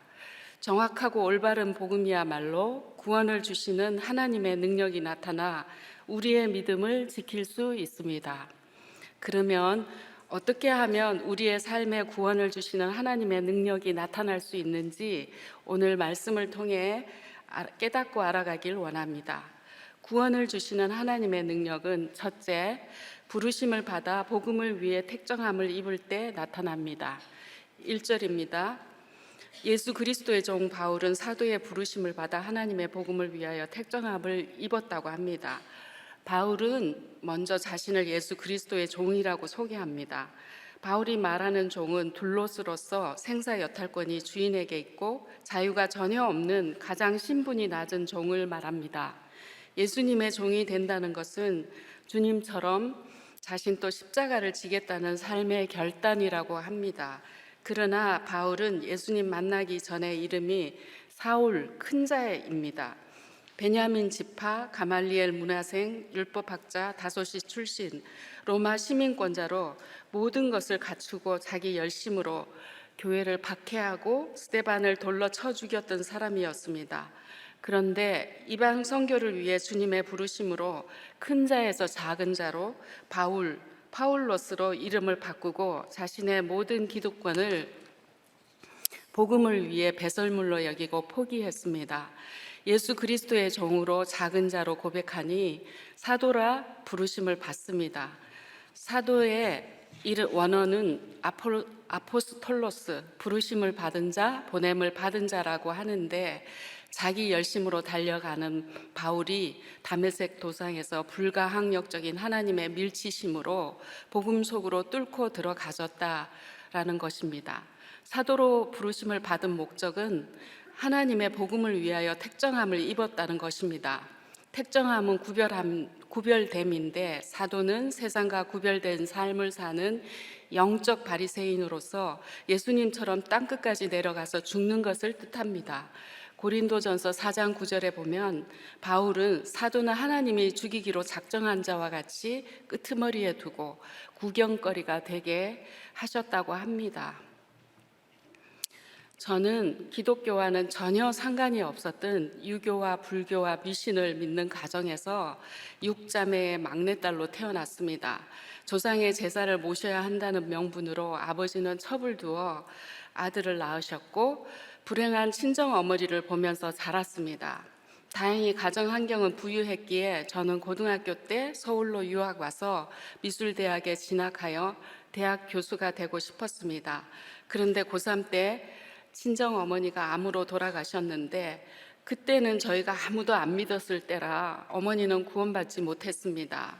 정확하고 올바른 복음이야말로 구원을 주시는 하나님의 능력이 나타나 우리의 믿음을 지킬 수 있습니다. 그러면 어떻게 하면 우리의 삶에 구원을 주시는 하나님의 능력이 나타날 수 있는지 오늘 말씀을 통해 깨닫고 알아가길 원합니다. 구원을 주시는 하나님의 능력은 첫째, 부르심을 받아 복음을 위해 택정함을 입을 때 나타납니다. 1절입니다. 예수 그리스도의 종 바울은 사도의 부르심을 받아 하나님의 복음을 위하여 택정함을 입었다고 합니다. 바울은 먼저 자신을 예수 그리스도의 종이라고 소개합니다. 바울이 말하는 종은 둘로스로서 생사 여탈권이 주인에게 있고 자유가 전혀 없는 가장 신분이 낮은 종을 말합니다. 예수님의 종이 된다는 것은 주님처럼 자신도 십자가를 지겠다는 삶의 결단이라고 합니다. 그러나 바울은 예수님 만나기 전에 이름이 사울 큰 자입니다. 베냐민 지파, 가말리엘 문화생, 율법학자, 다소시 출신, 로마 시민권자로 모든 것을 갖추고 자기 열심으로 교회를 박해하고 스데반을 돌로 쳐 죽였던 사람이었습니다. 그런데 이방 선교를 위해 주님의 부르심으로 큰 자에서 작은 자로 파울로스로 이름을 바꾸고 자신의 모든 기득권을 복음을 위해 배설물로 여기고 포기했습니다. 예수 그리스도의 종으로 작은 자로 고백하니 사도라 부르심을 받습니다. 사도의 원어는 아포스톨로스, 부르심을 받은 자, 보냄을 받은 자라고 하는데 자기 열심으로 달려가는 바울이 다메섹 도상에서 불가항력적인 하나님의 밀치심으로 복음 속으로 뚫고 들어가졌다라는 것입니다. 사도로 부르심을 받은 목적은 하나님의 복음을 위하여 택정함을 입었다는 것입니다. 택정함은 구별됨인데 사도는 세상과 구별된 삶을 사는 영적 바리새인으로서 예수님처럼 땅끝까지 내려가서 죽는 것을 뜻합니다. 고린도전서 4장 9절에 보면 바울은 사도는 하나님이 죽이기로 작정한 자와 같이 끄트머리에 두고 구경거리가 되게 하셨다고 합니다. 저는 기독교와는 전혀 상관이 없었던 유교와 불교와 미신을 믿는 가정에서 6자매의 막내딸로 태어났습니다. 조상의 제사를 모셔야 한다는 명분으로 아버지는 첩을 두어 아들을 낳으셨고 불행한 친정 어머니를 보면서 자랐습니다. 다행히 가정 환경은 부유했기에 저는 고등학교 때 서울로 유학 와서 미술대학에 진학하여 대학 교수가 되고 싶었습니다. 그런데 고3 때 친정 어머니가 암으로 돌아가셨는데 그때는 저희가 아무도 안 믿었을 때라 어머니는 구원받지 못했습니다.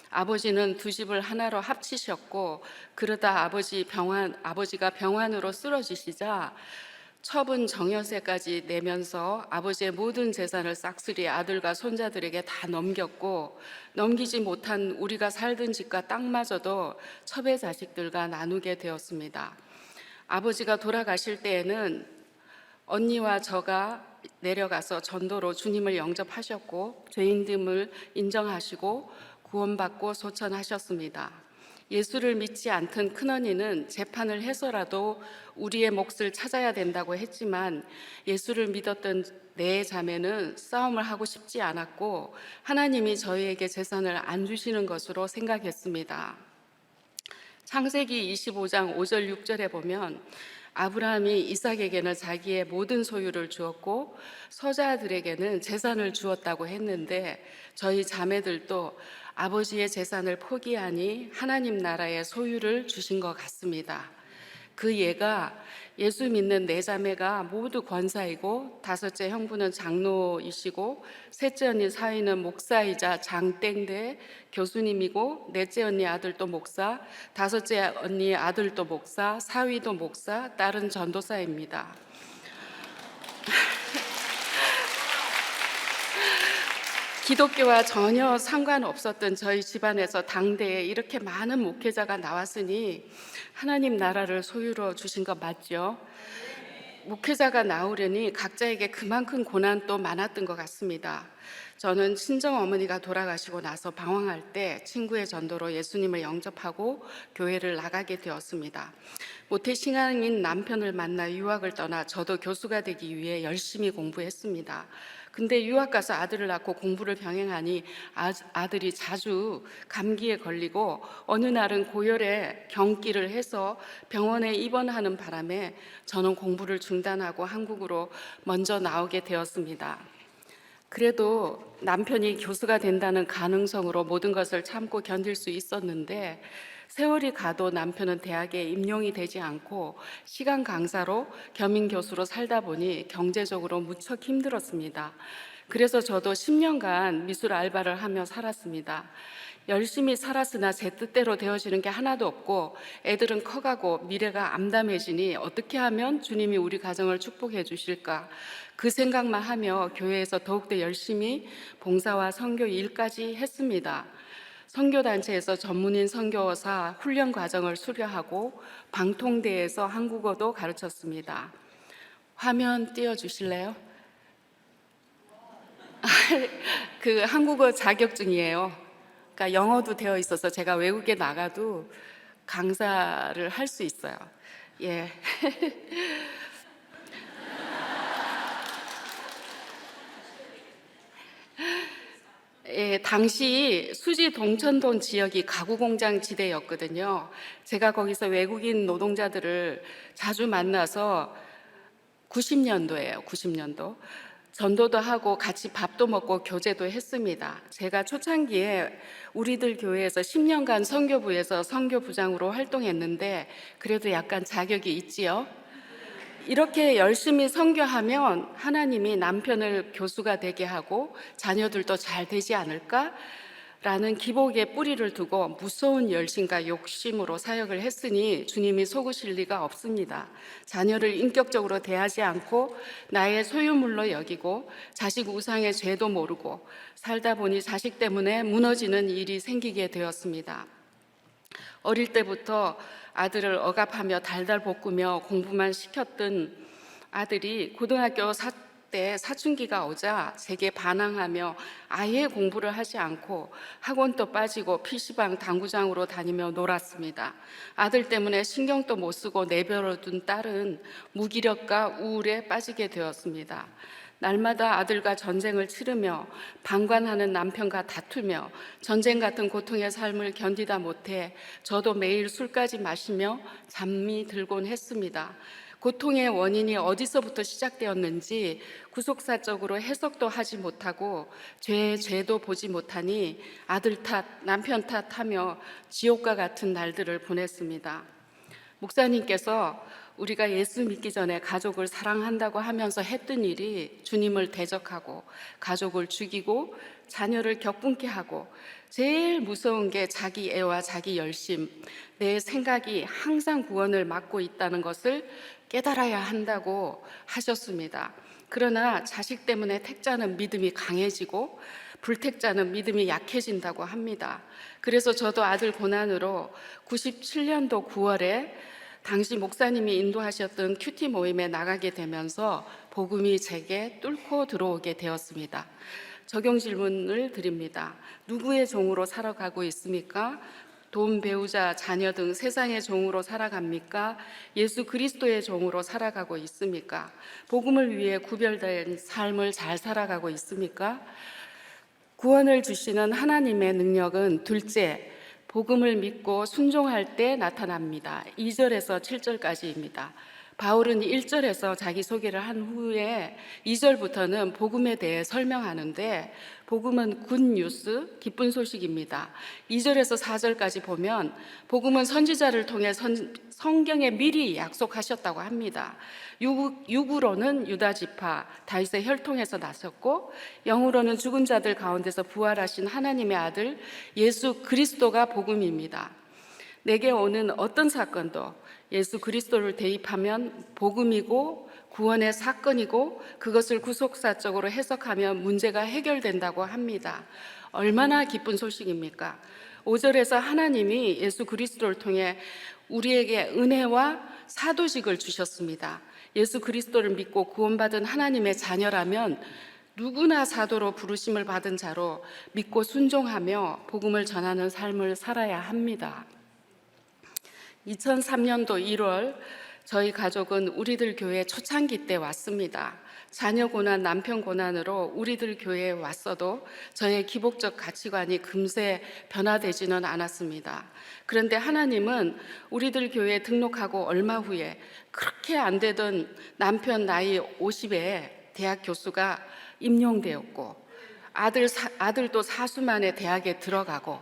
아버지는 두 집을 하나로 합치셨고 그러다 아버지가 병환으로 쓰러지시자 처분 정여세까지 내면서 아버지의 모든 재산을 싹쓸이 아들과 손자들에게 다 넘겼고, 넘기지 못한 우리가 살던 집과 땅마저도 첩의 자식들과 나누게 되었습니다. 아버지가 돌아가실 때에는 언니와 저가 내려가서 전도로 주님을 영접하셨고, 죄인됨을 인정하시고 구원받고 소천하셨습니다. 예수를 믿지 않던 큰언니는 재판을 해서라도 우리의 몫을 찾아야 된다고 했지만, 예수를 믿었던 네 자매는 싸움을 하고 싶지 않았고 하나님이 저희에게 재산을 안 주시는 것으로 생각했습니다. 창세기 25장 5절 6절에 보면 아브라함이 이삭에게는 자기의 모든 소유를 주었고 서자들에게는 재산을 주었다고 했는데, 저희 자매들도 아버지의 재산을 포기하니 하나님 나라의 소유를 주신 것 같습니다. 그 예가 예수 믿는 네 자매가 모두 권사이고, 다섯째 형부는 장로이시고, 셋째 언니 사위는 목사이자 장땡대 교수님이고, 넷째 언니 아들도 목사, 다섯째 언니 아들도 목사, 사위도 목사, 딸은 전도사입니다. 기독교와 전혀 상관없었던 저희 집안에서 당대에 이렇게 많은 목회자가 나왔으니 하나님 나라를 소유로 주신 거 맞죠? 목회자가 나오려니 각자에게 그만큼 고난도 많았던 것 같습니다. 저는 친정어머니가 돌아가시고 나서 방황할 때 친구의 전도로 예수님을 영접하고 교회를 나가게 되었습니다. 모태신앙인 남편을 만나 유학을 떠나 저도 교수가 되기 위해 열심히 공부했습니다. 근데 유학 가서 아들을 낳고 공부를 병행하니 아들이 자주 감기에 걸리고 어느 날은 고열에 경기를 해서 병원에 입원하는 바람에 저는 공부를 중단하고 한국으로 먼저 나오게 되었습니다. 그래도 남편이 교수가 된다는 가능성으로 모든 것을 참고 견딜 수 있었는데, 세월이 가도 남편은 대학에 임용이 되지 않고 시간 강사로 겸임 교수로 살다 보니 경제적으로 무척 힘들었습니다. 그래서 저도 10년간 미술 알바를 하며 살았습니다. 열심히 살았으나 제 뜻대로 되어지는 게 하나도 없고 애들은 커가고 미래가 암담해지니 어떻게 하면 주님이 우리 가정을 축복해 주실까, 그 생각만 하며 교회에서 더욱더 열심히 봉사와 선교 일까지 했습니다. 선교단체에서 전문인 선교사 훈련 과정을 수료하고 방통대에서 한국어도 가르쳤습니다. 화면 띄워주실래요? 그 한국어 자격증이에요. 그러니까 영어도 되어 있어서 제가 외국에 나가도 강사를 할 수 있어요. 예. 예, 당시 수지 동천동 지역이 가구공장 지대였거든요. 제가 거기서 외국인 노동자들을 자주 만나서 90년도예요. 90년도. 전도도 하고 같이 밥도 먹고 교제도 했습니다. 제가 초창기에 우리들 교회에서 10년간 선교부에서 선교부장으로 활동했는데 그래도 약간 자격이 있지요. 이렇게 열심히 선교하면 하나님이 남편을 교수가 되게 하고 자녀들도 잘 되지 않을까? 라는 기복에 뿌리를 두고 무서운 열심과 욕심으로 사역을 했으니 주님이 속으실 리가 없습니다. 자녀를 인격적으로 대하지 않고 나의 소유물로 여기고 자식 우상의 죄도 모르고 살다 보니 자식 때문에 무너지는 일이 생기게 되었습니다. 어릴 때부터 아들을 억압하며 달달 볶으며 공부만 시켰던 아들이 고등학교 때 사춘기가 오자 제게 반항하며 아예 공부를 하지 않고 학원도 빠지고 PC방 당구장으로 다니며 놀았습니다. 아들 때문에 신경도 못 쓰고 내버려둔 딸은 무기력과 우울에 빠지게 되었습니다. 날마다 아들과 전쟁을 치르며 방관하는 남편과 다투며 전쟁 같은 고통의 삶을 견디다 못해 저도 매일 술까지 마시며 잠이 들곤 했습니다. 고통의 원인이 어디서부터 시작되었는지 구속사적으로 해석도 하지 못하고 죄도 보지 못하니 아들 탓, 남편 탓하며 지옥과 같은 날들을 보냈습니다. 목사님께서 우리가 예수 믿기 전에 가족을 사랑한다고 하면서 했던 일이 주님을 대적하고 가족을 죽이고 자녀를 격분케 하고 제일 무서운 게 자기 애와 자기 열심, 내 생각이 항상 구원을 막고 있다는 것을 깨달아야 한다고 하셨습니다. 그러나 자식 때문에 택자는 믿음이 강해지고 불택자는 믿음이 약해진다고 합니다. 그래서 저도 아들 고난으로 97년도 9월에 당시 목사님이 인도하셨던 큐티 모임에 나가게 되면서 복음이 제게 뚫고 들어오게 되었습니다. 적용 질문을 드립니다. 누구의 종으로 살아가고 있습니까? 돈, 배우자, 자녀 등 세상의 종으로 살아갑니까? 예수 그리스도의 종으로 살아가고 있습니까? 복음을 위해 구별된 삶을 잘 살아가고 있습니까? 구원을 주시는 하나님의 능력은 둘째, 복음을 믿고 순종할 때 나타납니다. 2절에서 7절까지입니다. 바울은 1절에서 자기소개를 한 후에 2절부터는 복음에 대해 설명하는데 복음은 굿뉴스, 기쁜 소식입니다. 2절에서 4절까지 보면 복음은 선지자를 통해 성경에 미리 약속하셨다고 합니다. 육으로는 유다 지파 다윗의 혈통에서 나셨고 영으로는 죽은 자들 가운데서 부활하신 하나님의 아들 예수 그리스도가 복음입니다. 내게 오는 어떤 사건도 예수 그리스도를 대입하면 복음이고 구원의 사건이고 그것을 구속사적으로 해석하면 문제가 해결된다고 합니다. 얼마나 기쁜 소식입니까? 5절에서 하나님이 예수 그리스도를 통해 우리에게 은혜와 사도직을 주셨습니다. 예수 그리스도를 믿고 구원받은 하나님의 자녀라면 누구나 사도로 부르심을 받은 자로 믿고 순종하며 복음을 전하는 삶을 살아야 합니다. 2003년도 1월 저희 가족은 우리들 교회 초창기 때 왔습니다. 자녀 고난, 남편 고난으로 우리들 교회에 왔어도 저의 기복적 가치관이 금세 변화되지는 않았습니다. 그런데 하나님은 우리들 교회에 등록하고 얼마 후에 그렇게 안 되던 남편 나이 50에 대학 교수가 임용되었고 아들도 사수만에 대학에 들어가고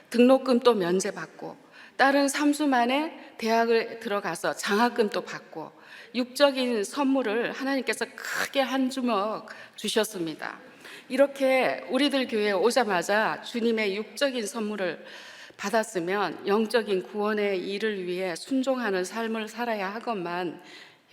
등록금도 면제받고 딸은 3수 만에 대학을 들어가서 장학금도 받고 육적인 선물을 하나님께서 크게 한 주먹 주셨습니다. 이렇게 우리들 교회에 오자마자 주님의 육적인 선물을 받았으면 영적인 구원의 일을 위해 순종하는 삶을 살아야 하건만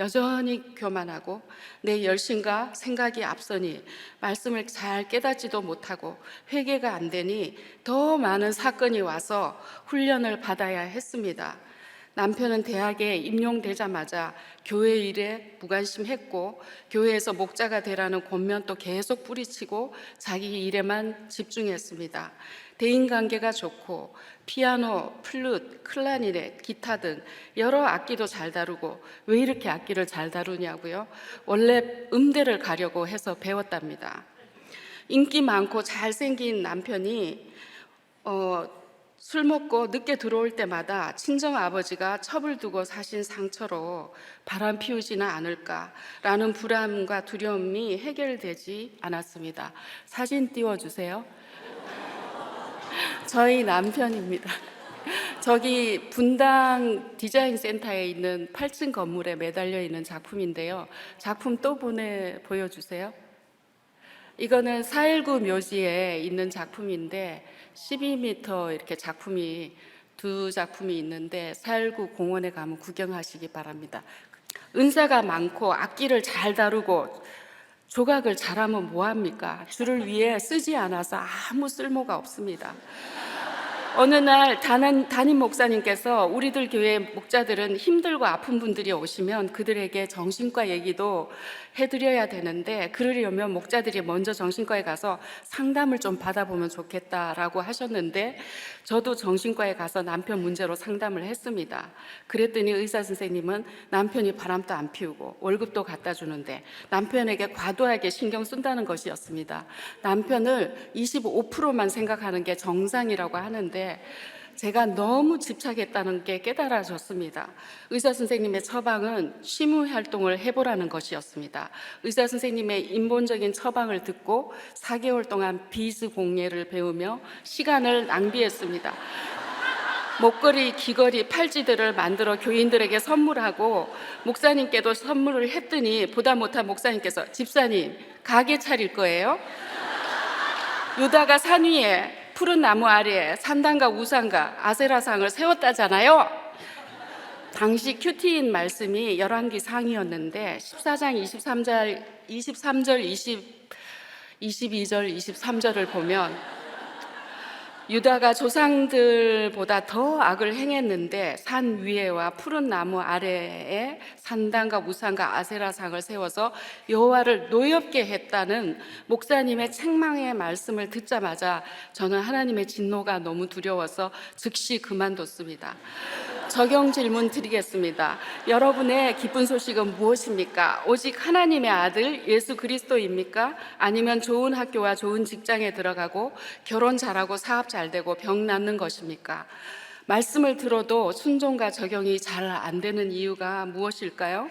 여전히 교만하고 내 열심과 생각이 앞서니 말씀을 잘 깨닫지도 못하고 회개가 안 되니 더 많은 사건이 와서 훈련을 받아야 했습니다. 남편은 대학에 임용되자마자 교회 일에 무관심했고 교회에서 목자가 되라는 권면도 계속 뿌리치고 자기 일에만 집중했습니다. 대인관계가 좋고 피아노, 플룻, 클라리넷, 기타 등 여러 악기도 잘 다루고 왜 이렇게 악기를 잘 다루냐고요? 원래 음대를 가려고 해서 배웠답니다. 인기 많고 잘생긴 남편이 술 먹고 늦게 들어올 때마다 친정 아버지가 첩을 두고 사신 상처로 바람 피우지는 않을까라는 불안과 두려움이 해결되지 않았습니다. 사진 띄워주세요. 저희 남편입니다. 저기 분당 디자인 센터에 있는 8층 건물에 매달려 있는 작품인데요. 작품 또 보여주세요. 이거는 4.19 묘지에 있는 작품인데 12m 이렇게 두 작품이 있는데 4.19 공원에 가면 구경하시기 바랍니다. 은사가 많고 악기를 잘 다루고 조각을 잘하면 뭐합니까? 주를 위해 쓰지 않아서 아무 쓸모가 없습니다. 어느 날 담임 목사님께서 우리들 교회 목자들은 힘들고 아픈 분들이 오시면 그들에게 정신과 얘기도 해드려야 되는데 그러려면 목자들이 먼저 정신과에 가서 상담을 좀 받아보면 좋겠다라고 하셨는데 저도 정신과에 가서 남편 문제로 상담을 했습니다. 그랬더니 의사 선생님은 남편이 바람도 안 피우고 월급도 갖다 주는데 남편에게 과도하게 신경 쓴다는 것이었습니다. 남편을 25%만 생각하는 게 정상이라고 하는데 제가 너무 집착했다는 게 깨달아졌습니다. 의사 선생님의 처방은 취미 활동을 해보라는 것이었습니다. 의사 선생님의 인본적인 처방을 듣고 4개월 동안 비즈 공예를 배우며 시간을 낭비했습니다. 목걸이, 귀걸이, 팔찌들을 만들어 교인들에게 선물하고 목사님께도 선물을 했더니 보다 못한 목사님께서 집사님 가게 차릴 거예요? 유다가 산 위에 푸른 나무 아래에 산당과 우상과 아세라상을 세웠다잖아요. 당시 큐티인 말씀이 열왕기 상이었는데 14장 23절 22절 23절을 보면 유다가 조상들보다 더 악을 행했는데 산 위에와 푸른 나무 아래에 산당과 우상과 아세라상을 세워서 여호와를 노엽게 했다는 목사님의 책망의 말씀을 듣자마자 저는 하나님의 진노가 너무 두려워서 즉시 그만뒀습니다. 적용 질문 드리겠습니다. 여러분의 기쁜 소식은 무엇입니까? 오직 하나님의 아들 예수 그리스도입니까? 아니면 좋은 학교와 좋은 직장에 들어가고 결혼 잘하고 사업 잘 되고 병 낫는 것입니까? 말씀을 들어도 순종과 적용이 잘 안 되는 이유가 무엇일까요?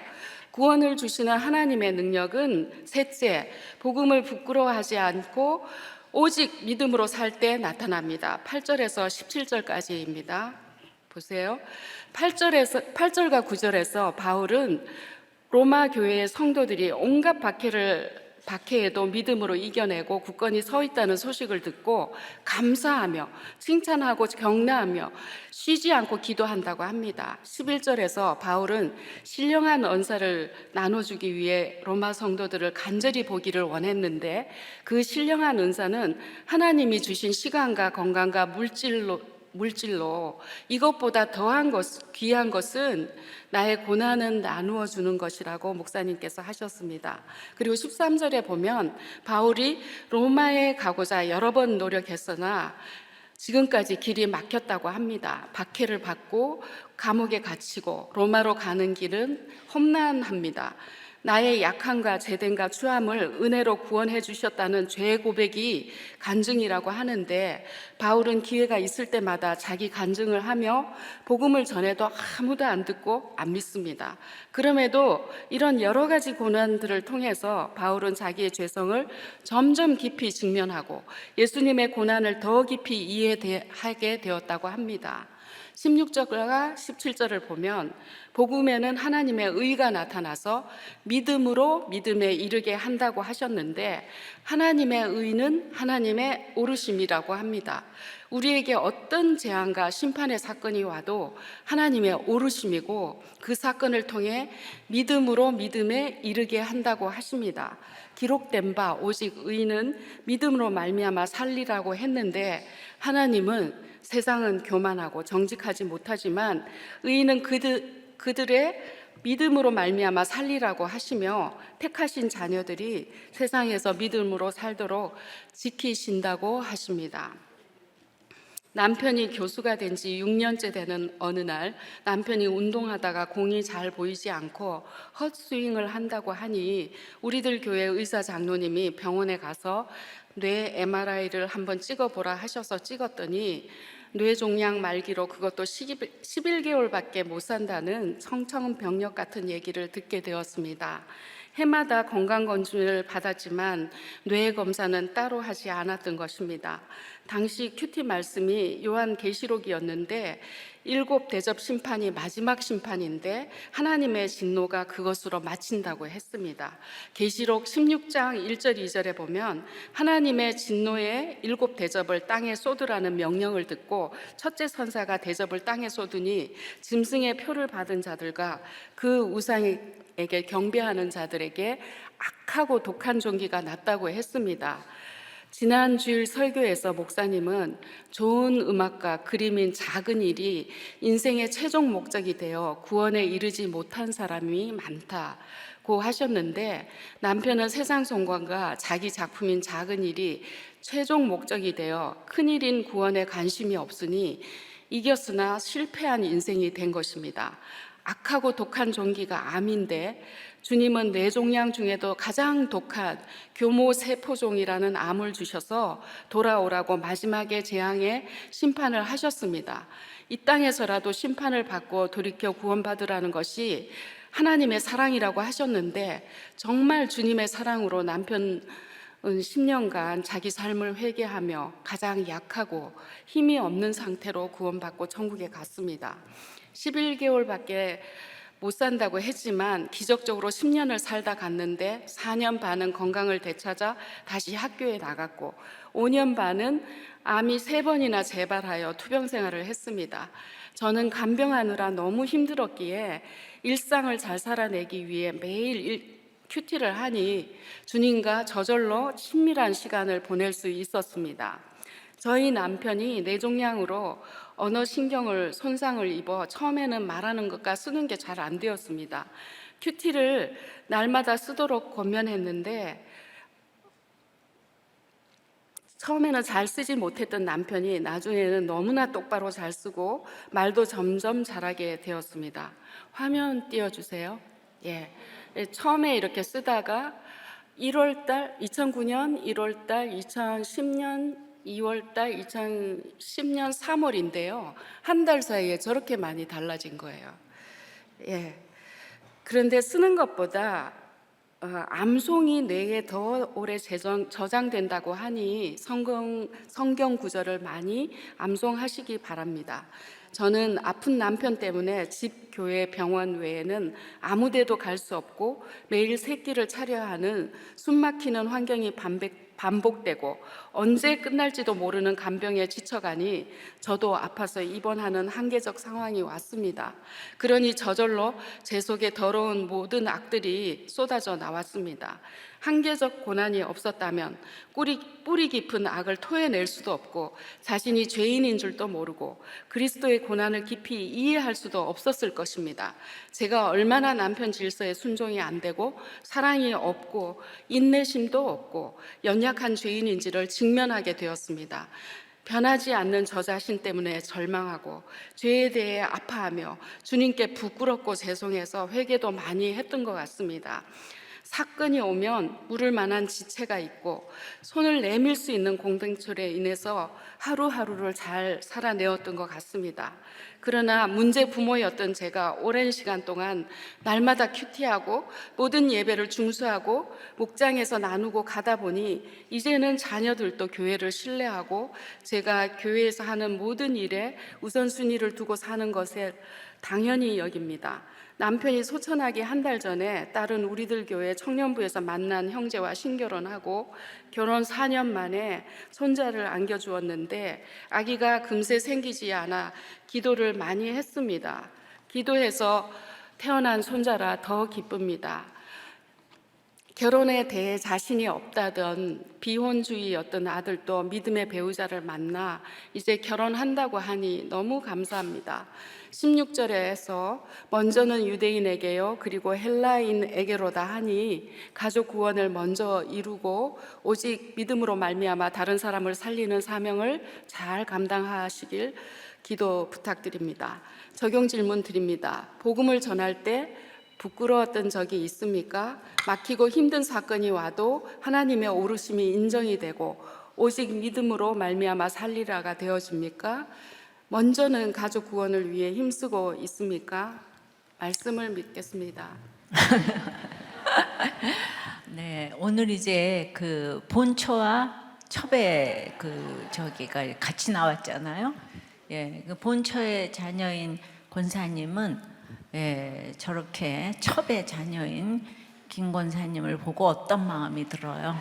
구원을 주시는 하나님의 능력은 셋째, 복음을 부끄러워하지 않고 오직 믿음으로 살 때 나타납니다. 8절에서 17절까지입니다. 보세요. 8절과 9절에서 바울은 로마 교회의 성도들이 온갖 박해에도 믿음으로 이겨내고 굳건히 서 있다는 소식을 듣고 감사하며 칭찬하고 격려하며 쉬지 않고 기도한다고 합니다. 11절에서 바울은 신령한 언사를 나눠주기 위해 로마 성도들을 간절히 보기를 원했는데 그 신령한 은사는 하나님이 주신 시간과 건강과 물질로 이것보다 더한 귀한 것은 나의 고난은 나누어 주는 것이라고 목사님께서 하셨습니다. 그리고 13절에 보면 바울이 로마에 가고자 여러 번 노력했으나 지금까지 길이 막혔다고 합니다. 박해를 받고 감옥에 갇히고 로마로 가는 길은 험난합니다. 나의 약함과 제됨과 추함을 은혜로 구원해 주셨다는 죄 고백이 간증이라고 하는데 바울은 기회가 있을 때마다 자기 간증을 하며 복음을 전해도 아무도 안 듣고 안 믿습니다. 그럼에도 이런 여러 가지 고난들을 통해서 바울은 자기의 죄성을 점점 깊이 직면하고 예수님의 고난을 더 깊이 이해하게 되었다고 합니다. 16절과 17절을 보면 복음에는 하나님의 의가 나타나서 믿음으로 믿음에 이르게 한다고 하셨는데 하나님의 의는 하나님의 오르심이라고 합니다. 우리에게 어떤 재앙과 심판의 사건이 와도 하나님의 오르심이고 그 사건을 통해 믿음으로 믿음에 이르게 한다고 하십니다. 기록된 바 오직 의는 믿음으로 말미암아 살리라고 했는데 하나님은 세상은 교만하고 정직하지 못하지만 의인은 그들의 믿음으로 말미암아 살리라고 하시며 택하신 자녀들이 세상에서 믿음으로 살도록 지키신다고 하십니다. 남편이 교수가 된 지 6년째 되는 어느 날 남편이 운동하다가 공이 잘 보이지 않고 헛스윙을 한다고 하니 우리들 교회 의사 장로님이 병원에 가서 뇌 MRI를 한번 찍어보라 하셔서 찍었더니 뇌종양 말기로 그것도 11개월밖에 못 산다는 청천벽력 같은 얘기를 듣게 되었습니다. 해마다 건강검진을 받았지만 뇌 검사는 따로 하지 않았던 것입니다. 당시 큐티 말씀이 요한계시록이었는데 7 대접 심판이 마지막 심판인데 하나님의 진노가 그것으로 마친다고 했습니다. 계시록 16장 1절 2절에 보면 하나님의 진노의 7 대접을 땅에 쏟으라는 명령을 듣고 첫째 선사가 대접을 땅에 쏟으니 짐승의 표를 받은 자들과 그 우상에게 경배하는 자들에게 악하고 독한 종기가 났다고 했습니다. 지난 주일 설교에서 목사님은 좋은 음악과 그림인 작은 일이 인생의 최종 목적이 되어 구원에 이르지 못한 사람이 많다고 하셨는데 남편은 세상 성공과 자기 작품인 작은 일이 최종 목적이 되어 큰일인 구원에 관심이 없으니 이겼으나 실패한 인생이 된 것입니다. 악하고 독한 종기가 암인데 주님은 뇌종양 중에도 가장 독한 교모세포종이라는 암을 주셔서 돌아오라고 마지막에 재앙의 심판을 하셨습니다. 이 땅에서라도 심판을 받고 돌이켜 구원받으라는 것이 하나님의 사랑이라고 하셨는데 정말 주님의 사랑으로 남편은 10년간 자기 삶을 회개하며 가장 약하고 힘이 없는 상태로 구원받고 천국에 갔습니다. 11개월밖에 못 산다고 했지만 기적적으로 10년을 살다 갔는데 4년 반은 건강을 되찾아 다시 학교에 나갔고 5년 반은 암이 3번이나 재발하여 투병 생활을 했습니다. 저는 간병하느라 너무 힘들었기에 일상을 잘 살아내기 위해 매일 큐티를 하니 주님과 저절로 친밀한 시간을 보낼 수 있었습니다. 저희 남편이 뇌종양으로 언어 신경을 손상을 입어 처음에는 말하는 것과 쓰는 게 잘 안 되었습니다. 큐티를 날마다 쓰도록 권면했는데 처음에는 잘 쓰지 못했던 남편이 나중에는 너무나 똑바로 잘 쓰고 말도 점점 잘하게 되었습니다. 화면 띄워주세요. 예. 처음에 이렇게 쓰다가 2009년 1월달, 2010년 2월달, 2010년 3월인데요. 한 달 사이에 저렇게 많이 달라진 거예요. 예. 그런데 쓰는 것보다 암송이 뇌에 더 오래 저장된다고 하니 성경 구절을 많이 암송하시기 바랍니다. 저는 아픈 남편 때문에 집, 교회, 병원 외에는 아무 데도 갈 수 없고 매일 새끼를 차려야 하는 숨막히는 환경이 반복되고 언제 끝날지도 모르는 간병에 지쳐가니 저도 아파서 입원하는 한계적 상황이 왔습니다. 그러니 저절로 제 속에 더러운 모든 악들이 쏟아져 나왔습니다. 한계적 고난이 없었다면 뿌리 깊은 악을 토해낼 수도 없고 자신이 죄인인 줄도 모르고 그리스도의 고난을 깊이 이해할 수도 없었을 것입니다. 제가 얼마나 남편 질서에 순종이 안 되고 사랑이 없고 인내심도 없고 연약한 죄인인지를 직면하게 되었습니다. 변하지 않는 저 자신 때문에 절망하고 죄에 대해 아파하며 주님께 부끄럽고 죄송해서 회개도 많이 했던 것 같습니다. 사건이 오면 물을 만한 지체가 있고 손을 내밀 수 있는 공동체로 인해서 하루하루를 잘 살아내었던 것 같습니다. 그러나 문제 부모였던 제가 오랜 시간 동안 날마다 큐티하고 모든 예배를 중수하고 목장에서 나누고 가다 보니 이제는 자녀들도 교회를 신뢰하고 제가 교회에서 하는 모든 일에 우선순위를 두고 사는 것을 당연히 여깁니다. 남편이 소천하기 한 달 전에 딸은 우리들 교회 청년부에서 만난 형제와 신결혼하고 결혼 4년 만에 손자를 안겨주었는데 아기가 금세 생기지 않아 기도를 많이 했습니다. 기도해서 태어난 손자라 더 기쁩니다. 결혼에 대해 자신이 없다던 비혼주의였던 아들도 믿음의 배우자를 만나 이제 결혼한다고 하니 너무 감사합니다. 16절에서 먼저는 유대인에게요 그리고 헬라인에게로다 하니 가족 구원을 먼저 이루고 오직 믿음으로 말미암아 다른 사람을 살리는 사명을 잘 감당하시길 기도 부탁드립니다. 적용 질문 드립니다. 복음을 전할 때 부끄러웠던 적이 있습니까? 막히고 힘든 사건이 와도 하나님의 오르심이 인정이 되고 오직 믿음으로 말미암아 살리라가 되어집니까? 먼저는 가족 구원을 위해 힘쓰고 있습니까? 말씀을 믿겠습니다. 네, 오늘 이제 그 본처와 첩의 저기가 같이 나왔잖아요. 예, 그 본처의 자녀인 권사님은 저렇게 첩의 자녀인 김 권사님을 보고 어떤 마음이 들어요?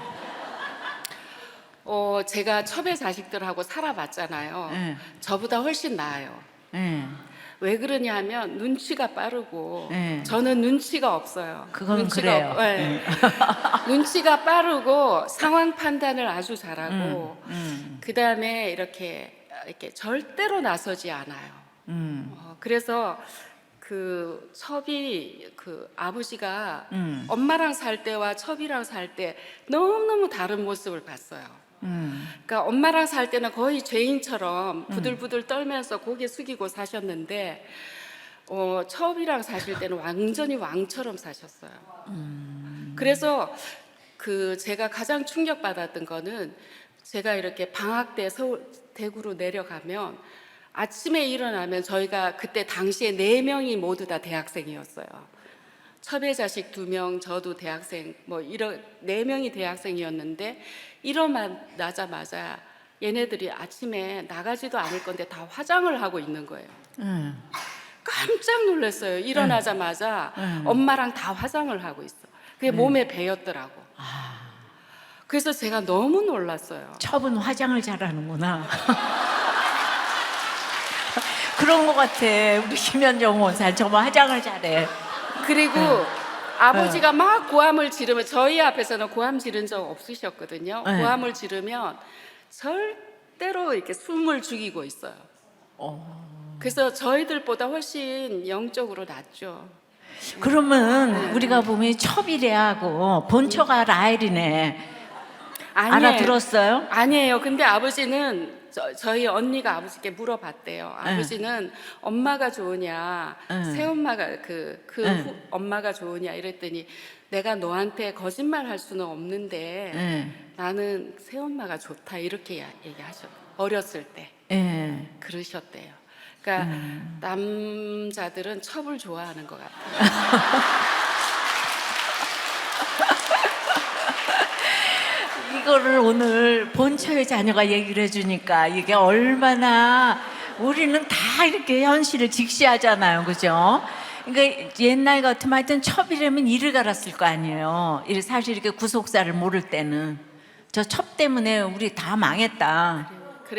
제가 첩의 자식들하고 살아봤잖아요. 네. 저보다 훨씬 나아요. 예, 왜 그러냐 하면 눈치가 빠르고 네. 저는 눈치가 없어요. 그건 그래요. 눈치가 빠르고 상황 판단을 아주 잘하고 그다음에 이렇게 절대로 나서지 않아요. 그래서 그 첩이 그 아버지가 엄마랑 살 때와 첩이랑 살 때 너무너무 다른 모습을 봤어요. 그러니까 엄마랑 살 때는 거의 죄인처럼 부들부들 떨면서 고개 숙이고 사셨는데 첩이랑 사실 때는 완전히 왕처럼 사셨어요. 그래서 그 제가 가장 충격받았던 거는 제가 이렇게 방학 때 서울 대구로 내려가면 아침에 일어나면 저희가 그때 당시에 4명이 모두 다 대학생이었어요. 첩의 자식 2명, 저도 대학생, 이런 4명이 대학생이었는데 일어나자마자 얘네들이 아침에 나가지도 않을 건데 다 화장을 하고 있는 거예요. 깜짝 놀랐어요. 일어나자마자 엄마랑 다 화장을 하고 있어. 그게 몸에 배였더라고. 그래서 제가 너무 놀랐어요. 첩은 화장을 잘하는구나. 그런 것 같아. 우리 김현정 원사 정말 화장을 잘해. 그리고 아버지가 막 고함을 지르면 저희 앞에서는 고함 지른 적 없으셨거든요. 네. 고함을 지르면 절대로 이렇게 숨을 죽이고 있어요. 그래서 저희들보다 훨씬 영적으로 낫죠. 그러면 우리가 보면 첩이래하고 본처가 라헬이네. 아니에요. 알아들었어요? 아니에요. 근데 아버지는 저희 언니가 아버지께 물어봤대요. 네. 아버지는 엄마가 좋으냐, 새엄마가 엄마가 좋으냐 이랬더니 내가 너한테 거짓말 할 수는 없는데 나는 새엄마가 좋다 이렇게 얘기하셨어요. 어렸을 때 예. 그러셨대요. 그러니까 남자들은 첩을 좋아하는 것 같아요. 이거를 오늘 본처의 자녀가 얘기를 해주니까 이게 얼마나 우리는 다 이렇게 현실을 직시하잖아요, 그죠? 그러니까 옛날 같으면 하여튼 첩이라면 이를 갈았을 거 아니에요. 사실 이렇게 구속사를 모를 때는 저 첩 때문에 우리 다 망했다.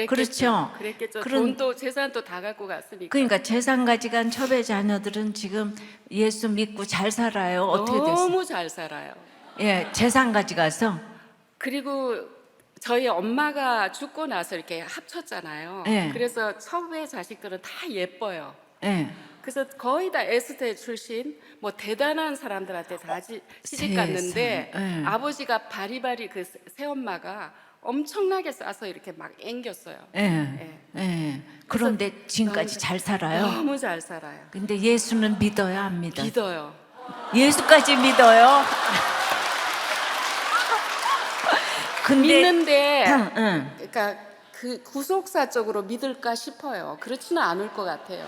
그렇죠. 그랬겠죠. 그런- 돈도 재산도 다 갖고 갔으니까. 그러니까 재산 가지간 첩의 자녀들은 지금 예수 믿고 잘 살아요. 어떻게 됐어요? 너무 잘 살아요. 예, 재산 가지가서. 그리고 저희 엄마가 죽고 나서 이렇게 합쳤잖아요. 네. 그래서 첩의 자식들은 다 예뻐요. 예. 그래서 거의 다 에스테 출신, 뭐 대단한 사람들한테 다 시집 갔는데 세상에. 네. 아버지가 바리바리 그 새엄마가 엄청나게 싸서 이렇게 막 앵겼어요. 예. 예. 그런데 지금까지 너무- 잘 살아요. 너무 잘 살아요. 근데 예수는 믿어요, 안 믿어요? 믿어요. 예수까지 믿어요. 근데 믿는데 응. 그러니까 그 구속사적으로 믿을까 싶어요. 그렇지는 않을 것 같아요.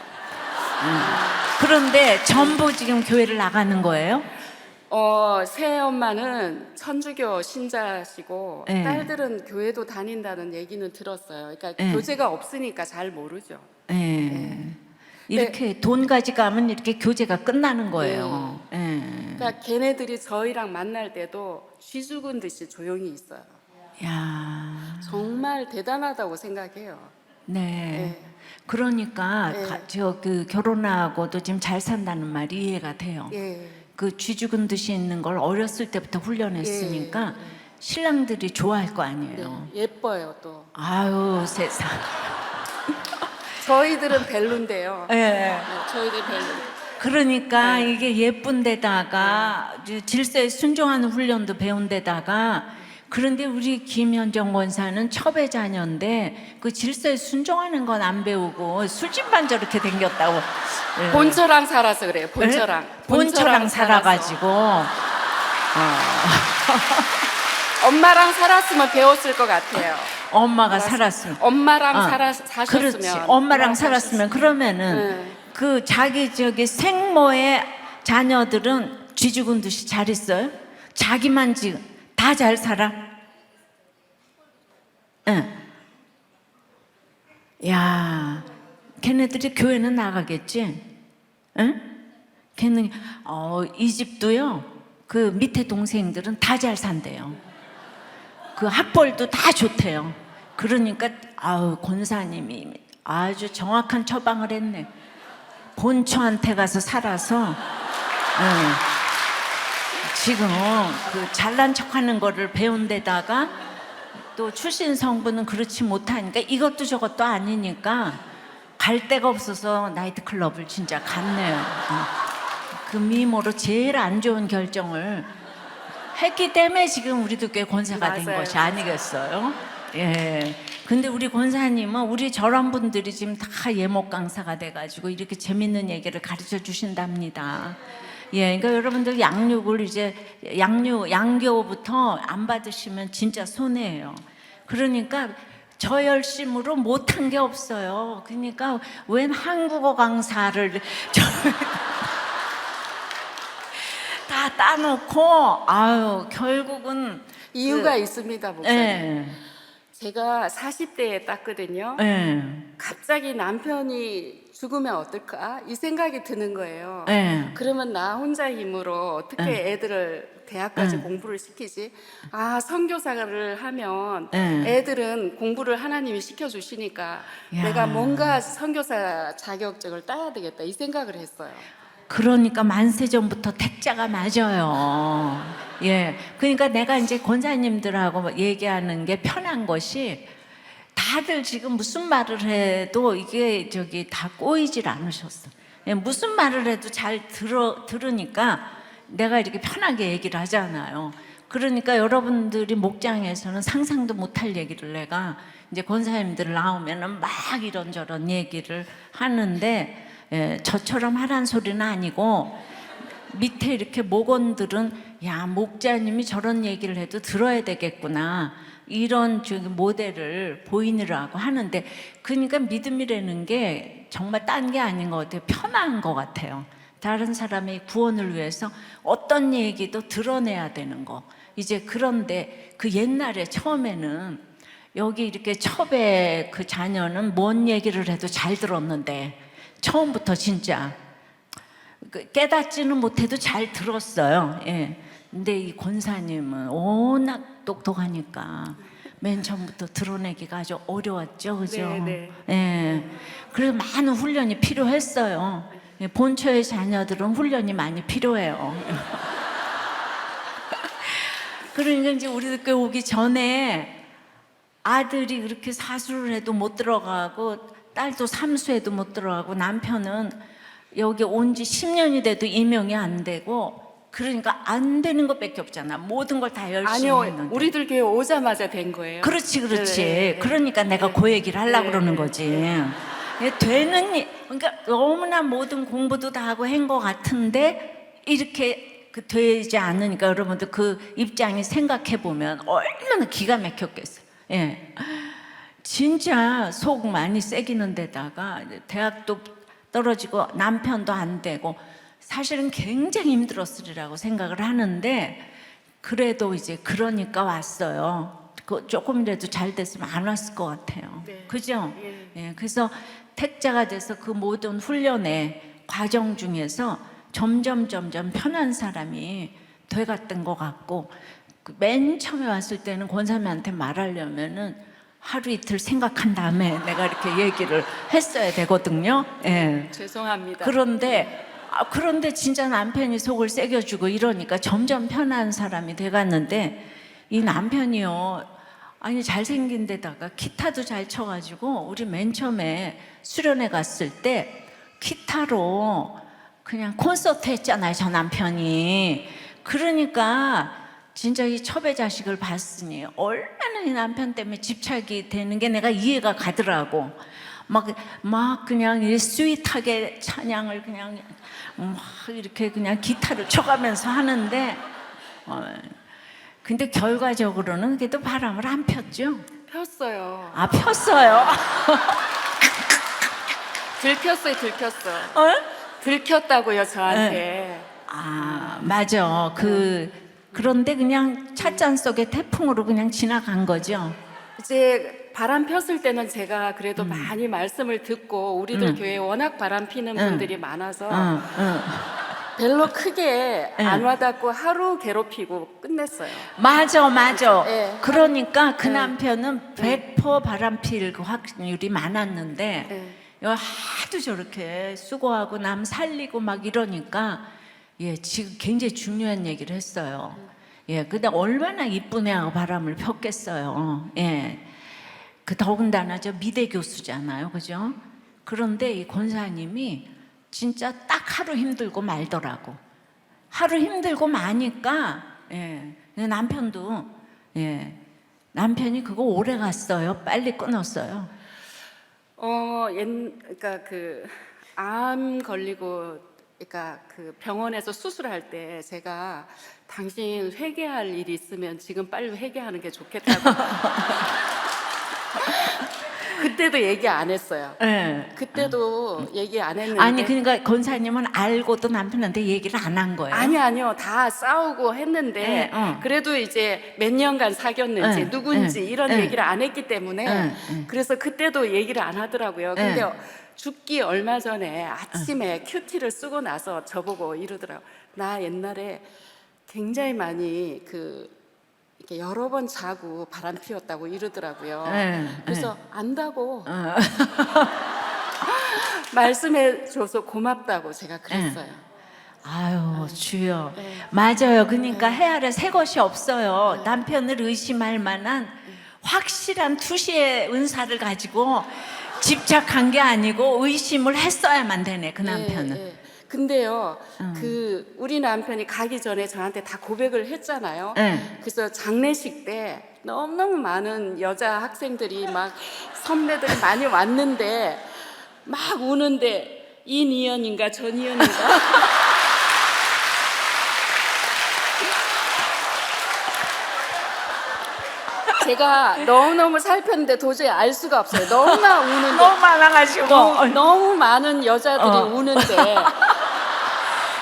그런데 전부 지금 교회를 나가는 거예요? 새엄마는 천주교 신자시고 네. 딸들은 교회도 다닌다는 얘기는 들었어요. 그러니까 네. 교제가 없으니까 잘 모르죠. 예. 이렇게 돈 가져가면 이렇게 교제가 끝나는 거예요. 예. 그러니까 걔네들이 저희랑 만날 때도 쥐 죽은 듯이 조용히 있어요. 야. 정말 대단하다고 생각해요. 네. 네. 그러니까 네. 저 그 결혼하고도 지금 잘 산다는 말이 이해가 돼요. 예. 그 쥐 죽은 듯이 있는 걸 어렸을 때부터 훈련했으니까 신랑들이 좋아할 거 아니에요. 예뻐요 또. 아유 세상. 저희들은 별론데요. 예. 네, 저희들 별로. 그러니까 이게 예쁜 데다가 이제 질서에 순종하는 훈련도 배운 데다가 그런데 우리 김현정 원사는 첩의 자녀인데 그 질서에 순종하는 건 안 배우고 술집만 저렇게 댕겼다고. 예. 본처랑 살아서 그래요. 본처랑. 예? 본처랑 살아가지고. 엄마랑 살았으면 배웠을 것 같아요. 엄마가 살았으면. 엄마랑 사셨으면. 그렇지. 엄마랑 살았으면 그러면은 네. 그 자기 저기 생모의 자녀들은 쥐 죽은 듯이 잘 있어요? 자기만 지금 다 잘 살아? 응. 야, 걔네들이 교회는 나가겠지? 응? 걔는 이 집도요. 그 밑에 동생들은 다 잘 산대요. 그 학벌도 다 좋대요. 그러니까 권사님이 아주 정확한 처방을 했네. 본처한테 가서 살아서 지금 그 잘난 척하는 거를 배운 데다가 또 출신 성분은 그렇지 못하니까 이것도 저것도 아니니까 갈 데가 없어서 나이트클럽을 진짜 갔네요. 그 미모로 제일 안 좋은 결정을 했기 때문에 지금 우리도 꽤 권사가 된 맞아요. 것이 아니겠어요? 예. 근데 우리 권사님은 우리 저런 분들이 지금 다 예목 강사가 돼가지고 이렇게 재밌는 얘기를 가르쳐 주신답니다. 예, 그러니까 여러분들 양육을 이제 양교부터 안 받으시면 진짜 손해예요. 그러니까 저 열심으로 못한 게 없어요. 그러니까 웬 한국어 강사를 다 따놓고 결국은 이유가 있습니다, 목사님. 예, 제가 40대에 땄거든요. 예, 갑자기 남편이 죽으면 어떨까? 이 생각이 드는 거예요. 예. 그러면 나 혼자 힘으로 어떻게 애들을 대학까지 공부를 시키지? 아, 선교사를 하면 애들은 공부를 하나님이 시켜주시니까 야. 내가 뭔가 선교사 자격증을 따야 되겠다 이 생각을 했어요. 그러니까 만세전부터 택자가 맞아요. 예. 그러니까 내가 이제 권사님들하고 얘기하는 게 편한 것이 다들 지금 무슨 말을 해도 이게 다 꼬이질 않으셨어. 예, 무슨 말을 해도 잘 들으니까 내가 이렇게 편하게 얘기를 하잖아요. 그러니까 여러분들이 목장에서는 상상도 못할 얘기를 내가 이제 권사님들 나오면은 막 이런저런 얘기를 하는데 예, 저처럼 하란 소리는 아니고 밑에 이렇게 목원들은 야 목자님이 저런 얘기를 해도 들어야 되겠구나 이런 모델을 보이느라고 하는데 그러니까 믿음이라는 게 정말 딴 게 아닌 것 같아요. 편한 것 같아요. 다른 사람의 구원을 위해서 어떤 얘기도 드러내야 되는 거. 이제 그런데 그 옛날에 처음에는 여기 이렇게 첩의 그 자녀는 뭔 얘기를 해도 잘 들었는데 처음부터 진짜 깨닫지는 못해도 잘 들었어요. 예. 근데 이 권사님은 워낙 똑똑하니까 맨 처음부터 드러내기가 아주 어려웠죠, 그죠? 네. 예. 그래서 많은 훈련이 필요했어요. 예, 본처의 자녀들은 훈련이 많이 필요해요. 그러니까 이제 우리 교회 오기 전에 아들이 그렇게 사수를 해도 못 들어가고 딸도 삼수해도 못 들어가고 남편은 여기 온 지 10년이 돼도 임용이 안 되고 그러니까 안 되는 것밖에 없잖아. 모든 걸 다 열심히 아니요, 했는데. 우리들 교회 오자마자 된 거예요. 그렇지. 네. 그러니까 내가 그 얘기를 하려고 그러는 거지. 예, 그러니까 너무나 모든 공부도 다 하고 한 것 같은데 이렇게 되지 않으니까 여러분들 그 입장이 생각해 보면 얼마나 기가 막혔겠어요. 예. 진짜 속 많이 새기는 데다가 대학도 떨어지고 남편도 안 되고 사실은 굉장히 힘들었으리라고 생각을 하는데 그래도 이제 그러니까 왔어요. 조금이라도 잘 됐으면 안 왔을 것 같아요. 네. 그죠? 예, 그래서 택자가 돼서 그 모든 훈련의 과정 중에서 점점 편한 사람이 돼갔던 것 같고 맨 처음에 왔을 때는 권사님한테 말하려면은 하루 이틀 생각한 다음에 내가 이렇게 얘기를 했어야 되거든요. 예. 죄송합니다. 그런데 진짜 남편이 속을 새겨주고 이러니까 점점 편한 사람이 돼갔는데 이 남편이요. 아니 잘생긴 데다가 기타도 잘 쳐가지고 우리 맨 처음에 수련회 갔을 때 기타로 그냥 콘서트 했잖아요. 저 남편이. 그러니까 진짜 이 첩의 자식을 봤으니 얼마나 이 남편 때문에 집착이 되는 게 내가 이해가 가더라고. 막 그냥 이 스윗하게 찬양을 그냥 막 이렇게 그냥 기타를 쳐가면서 하는데 근데 결과적으로는 그래도 바람을 안 폈죠. 폈어요. 아 폈어요. 들켰어. 들켰다고요 저한테. 아 맞아. 그런데 그냥 찻잔 속에 태풍으로 그냥 지나간 거죠. 이제 바람 폈을 때는 제가 그래도 많이 말씀을 듣고 우리들 교회에 워낙 바람 피는 분들이 많아서 별로 크게 안 와닿고 하루 괴롭히고 끝냈어요. 맞아. 네. 그러니까 그 남편은 100% 바람 필 그 확률이 많았는데 네. 하도 저렇게 수고하고 남 살리고 막 이러니까 예, 지금 굉장히 중요한 얘기를 했어요. 예, 근데 얼마나 이쁜 애하고 바람을 폈겠어요. 예. 그 더군다나 저 미대 교수잖아요. 그죠? 그런데 이 권사님이 진짜 딱 하루 힘들고 말더라고. 하루 힘들고 마니까 예. 남편도 예. 남편이 그거 오래 갔어요. 빨리 끊었어요. 그러니까 그 암 걸리고 그러니까 그 병원에서 수술할 때 제가 당신 회개할 일이 있으면 지금 빨리 회개하는 게 좋겠다고. 그때도 얘기 안 했어요. 예. 그때도 얘기 안 했는데. 아니 그러니까 권사님은 알고도 남편한테 얘기를 안 한 거예요. 아니요. 다 싸우고 했는데 그래도 이제 몇 년간 사귀었는지 누군지 이런 얘기를 안 했기 때문에 그래서 그때도 얘기를 안 하더라고요. 근데 죽기 얼마 전에 아침에 큐티를 쓰고 나서 저보고 이러더라고. 나 옛날에 굉장히 많이 이렇게 여러 번 자고 바람 피웠다고 이러더라고요. 그래서 안다고 말씀해줘서 고맙다고 제가 그랬어요. 아유 주여. 네. 맞아요. 그러니까 해아래 새 것이 없어요. 남편을 의심할 만한 확실한 투시의 은사를 가지고 집착한 게 아니고 의심을 했어야만 되네 그 남편은. 예. 근데요, 우리 남편이 가기 전에 저한테 다 고백을 했잖아요. 그래서 장례식 때 너무너무 많은 여자 학생들이 막 선배들이 많이 왔는데 막 우는데 이니연인가 전이연인가 제가 너무너무 살폈는데 도저히 알 수가 없어요. 너무나 우는데 너무 많아가지고 너무 많은 여자들이 우는데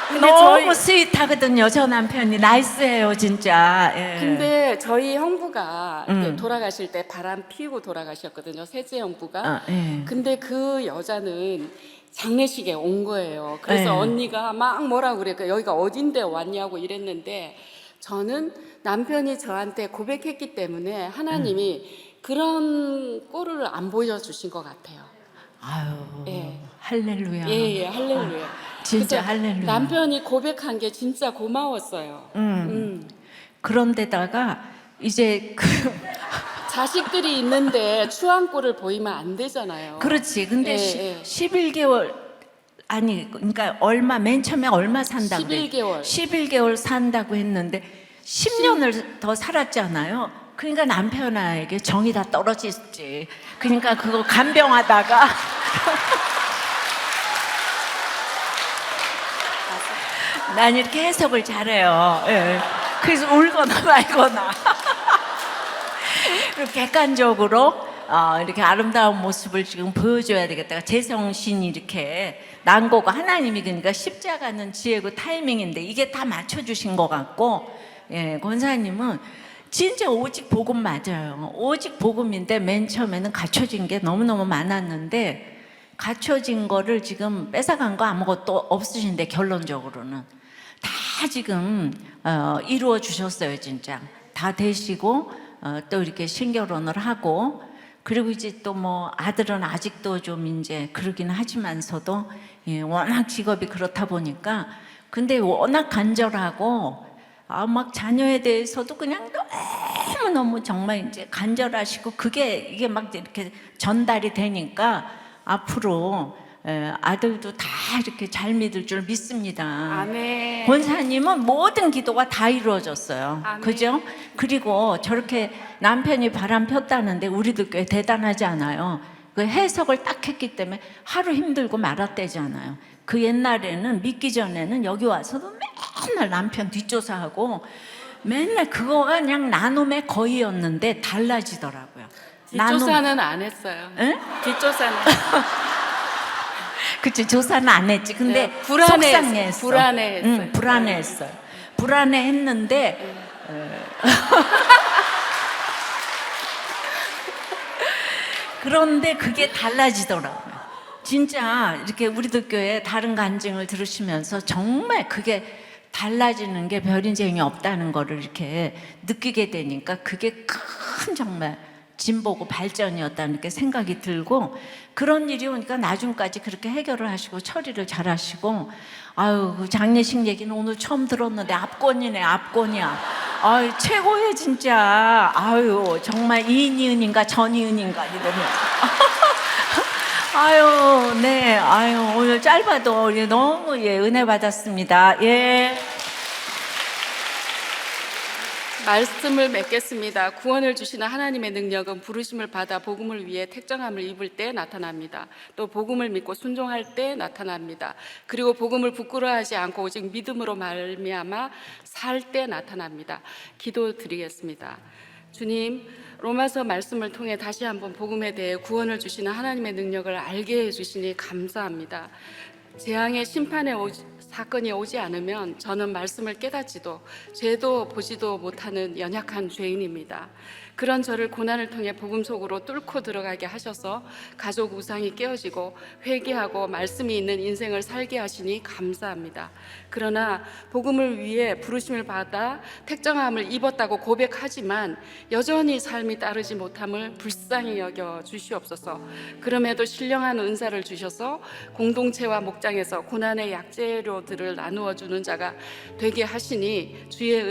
근데 너무 스윗하거든요. 저 남편이 나이스해요 진짜. 예. 근데 저희 형부가 돌아가실 때 바람 피우고 돌아가셨거든요. 셋째 형부가. 예. 근데 그 여자는 장례식에 온 거예요. 그래서 네. 언니가 막 뭐라 그래. 여기가 어딘데 왔냐고 이랬는데 저는 남편이 저한테 고백했기 때문에 하나님이 그런 꼴을 안 보여주신 것 같아요. 아유 예. 할렐루야. 예, 할렐루야. 진짜 그래서 할렐루야. 남편이 고백한 게 진짜 고마웠어요. 그런데다가 이제 자식들이 있는데 추한 꼴을 보이면 안 되잖아요. 그렇지. 근데 예, 예. 11개월 아니 그러니까 맨 처음에 얼마 산다고 11개월. 11개월 산다고 했는데 10년을 더 살았잖아요. 그러니까 남편에게 정이 다 떨어졌지. 그러니까 그거 간병하다가 난 이렇게 해석을 잘해요. 예. 그래서 울거나 말거나 그리고 객관적으로 이렇게 아름다운 모습을 지금 보여줘야 되겠다. 제성신이 이렇게 난 거고 하나님이 그러니까 십자가는 지혜고 타이밍인데 이게 다 맞춰주신 것 같고, 예, 권사님은 진짜 오직 복음 맞아요. 오직 복음인데 맨 처음에는 갖춰진 게 너무너무 많았는데 갖춰진 거를 지금 뺏어간 거 아무것도 없으신데 결론적으로는 다 지금 이루어 주셨어요. 진짜 다 되시고 또 이렇게 신결혼을 하고 그리고 이제 또 뭐 아들은 아직도 좀 이제 그러긴 하지만서도 예, 워낙 직업이 그렇다 보니까 근데 워낙 간절하고 막 자녀에 대해서도 그냥 너무 정말 이제 간절하시고 이게 막 이렇게 전달이 되니까 앞으로 아들도 다 이렇게 잘 믿을 줄 믿습니다. 아멘. 권사님은 모든 기도가 다 이루어졌어요. 아멘. 그죠? 그리고 저렇게 남편이 바람 폈다는데 우리도 꽤 대단하지 않아요? 그 해석을 딱 했기 때문에 하루 힘들고 말았대잖아요. 그 옛날에는 믿기 전에는 여기 와서도 맨날 남편 뒷조사하고 맨날 그거가 그냥 나눔의 거의였는데 달라지더라고요. 뒷조사는 안 했어요. 응? 뒷조사는 그치, 조사는 안 했지. 근데 네, 불안해, 속상했어. 불안해했어요. 응, 불안했어요. 불안해했는데 그런데 그게 달라지더라고요. 진짜 이렇게 우리들 교회 다른 간증을 들으시면서 정말 그게 달라지는 게 별인쟁이 없다는 거를 이렇게 느끼게 되니까 그게 큰 정말 진보고 발전이었다는 게 생각이 들고 그런 일이 오니까 나중까지 그렇게 해결을 하시고 처리를 잘 하시고 아유 그 장례식 얘기는 오늘 처음 들었는데 압권이네 압권이야. 아유 최고예요 진짜. 아유 정말 이니은인가 전이은인가 이러면서 아유 네 아유 오늘 짧아도 너무 예 은혜 받았습니다. 예. 말씀을 맺겠습니다. 구원을 주시는 하나님의 능력은 부르심을 받아 복음을 위해 택정함을 입을 때 나타납니다. 또 복음을 믿고 순종할 때 나타납니다. 그리고 복음을 부끄러워하지 않고 오직 믿음으로 말미암아 살 때 나타납니다. 기도드리겠습니다. 주님, 로마서 말씀을 통해 다시 한번 복음에 대해 구원을 주시는 하나님의 능력을 알게 해주시니 감사합니다. 재앙의 심판에 사건이 오지 않으면 저는 말씀을 깨닫지도 죄도 보지도 못하는 연약한 죄인입니다. 그런 저를 고난을 통해 복음 속으로 뚫고 들어가게 하셔서 가족 우상이 깨어지고 회개하고 말씀이 있는 인생을 살게 하시니 감사합니다. 그러나 복음을 위해 부르심을 받아 택정함을 입었다고 고백하지만 여전히 삶이 따르지 못함을 불쌍히 여겨 주시옵소서. 그럼에도 신령한 은사를 주셔서 공동체와 목장에서 고난의 약재료들을 나누어 주는 자가 되게 하시니 주의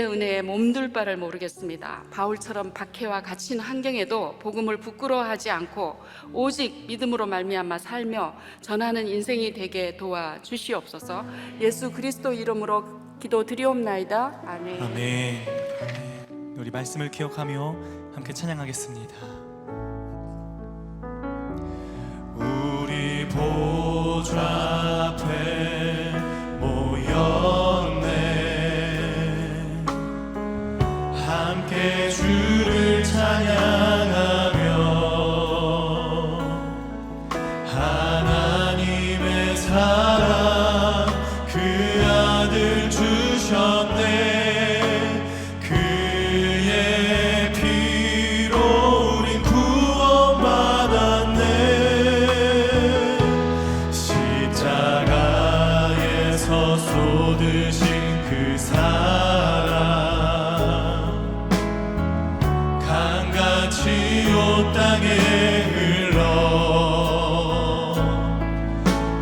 은혜에 몸둘 바를 모르겠습니다. 바울처럼 박해와 갇힌 환경에도 복음을 부끄러워하지 않고 오직 믿음으로 말미암아 살며 전하는 인생이 되게 도와주시옵소서. 예수 그리스도 이름으로 기도드리옵나이다. 아멘. 아멘. 우리 말씀을 기억하며 함께 찬양하겠습니다. 우리 보좌 앞에 모였네. 함께 주를 찬양하며 하나님의 사랑 그 아들 주셨네. 그의 피로 우린 구원받았네. 십자가에서 쏟으신 그 사랑 강같이 온 땅에 흘러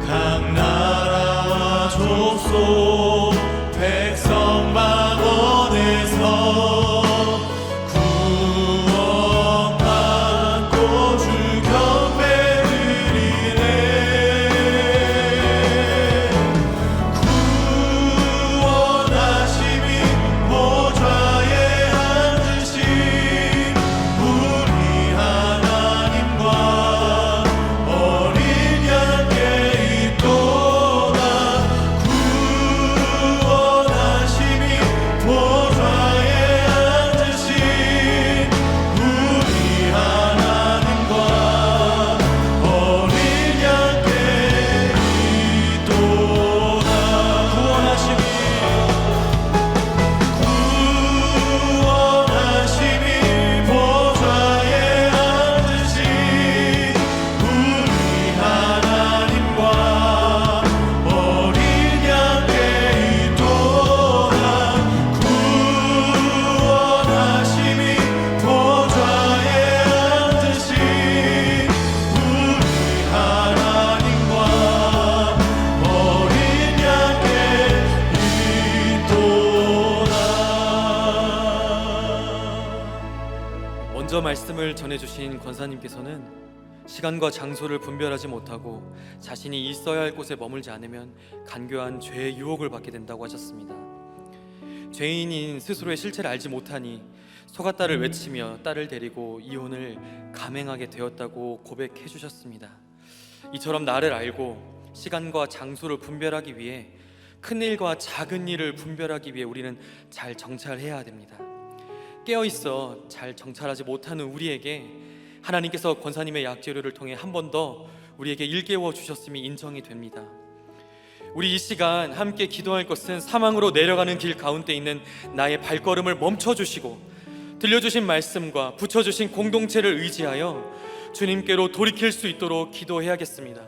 각 나라와 족속 백성 만원에서 구원받고 주 경배 드리네. 구원하심이 보좌에 앉으신 우리 하나님과 어린 양께 있도다. 구원하심이 보좌에 앉으신 우리 하나님과 어린 양께 있도다. 구원하심이 보좌에 앉으신 우리 하나님과 어린 양께 있도다. 구원하심이 보좌에 앉으신 우리 하나님과 어린 양께 있도다. 먼저 말씀을 전해주신 권사님께서는 시간과 장소를 분별하지 못하고 자신이 있어야 할 곳에 머물지 않으면 간교한 죄의 유혹을 받게 된다고 하셨습니다. 죄인인 스스로의 실체를 알지 못하니 속았다를 외치며 딸을 데리고 이혼을 감행하게 되었다고 고백해 주셨습니다. 이처럼 나를 알고 시간과 장소를 분별하기 위해 큰 일과 작은 일을 분별하기 위해 우리는 잘 정찰해야 됩니다. 깨어있어 잘 정찰하지 못하는 우리에게 하나님께서 권사님의 약재료를 통해 한 번 더 우리에게 일깨워 주셨음이 인정이 됩니다. 우리 이 시간 함께 기도할 것은 사망으로 내려가는 길 가운데 있는 나의 발걸음을 멈춰주시고 들려주신 말씀과 붙여주신 공동체를 의지하여 주님께로 돌이킬 수 있도록 기도해야겠습니다.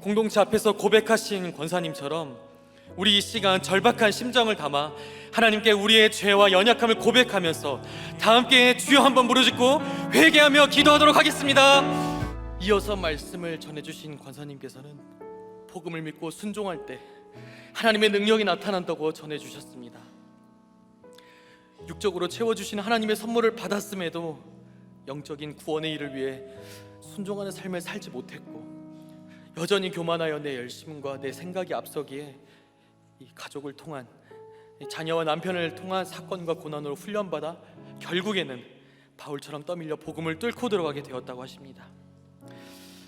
공동체 앞에서 고백하신 권사님처럼 우리 이 시간 절박한 심정을 담아 하나님께 우리의 죄와 연약함을 고백하면서 다 함께 주여 한번 부르짖고 회개하며 기도하도록 하겠습니다. 이어서 말씀을 전해주신 권사님께서는 복음을 믿고 순종할 때 하나님의 능력이 나타난다고 전해주셨습니다. 육적으로 채워주신 하나님의 선물을 받았음에도 영적인 구원의 일을 위해 순종하는 삶을 살지 못했고 여전히 교만하여 내 열심과 내 생각이 앞서기에 이 가족을 통한 자녀와 남편을 통한 사건과 고난으로 훈련받아 결국에는 바울처럼 떠밀려 복음을 뚫고 들어가게 되었다고 하십니다.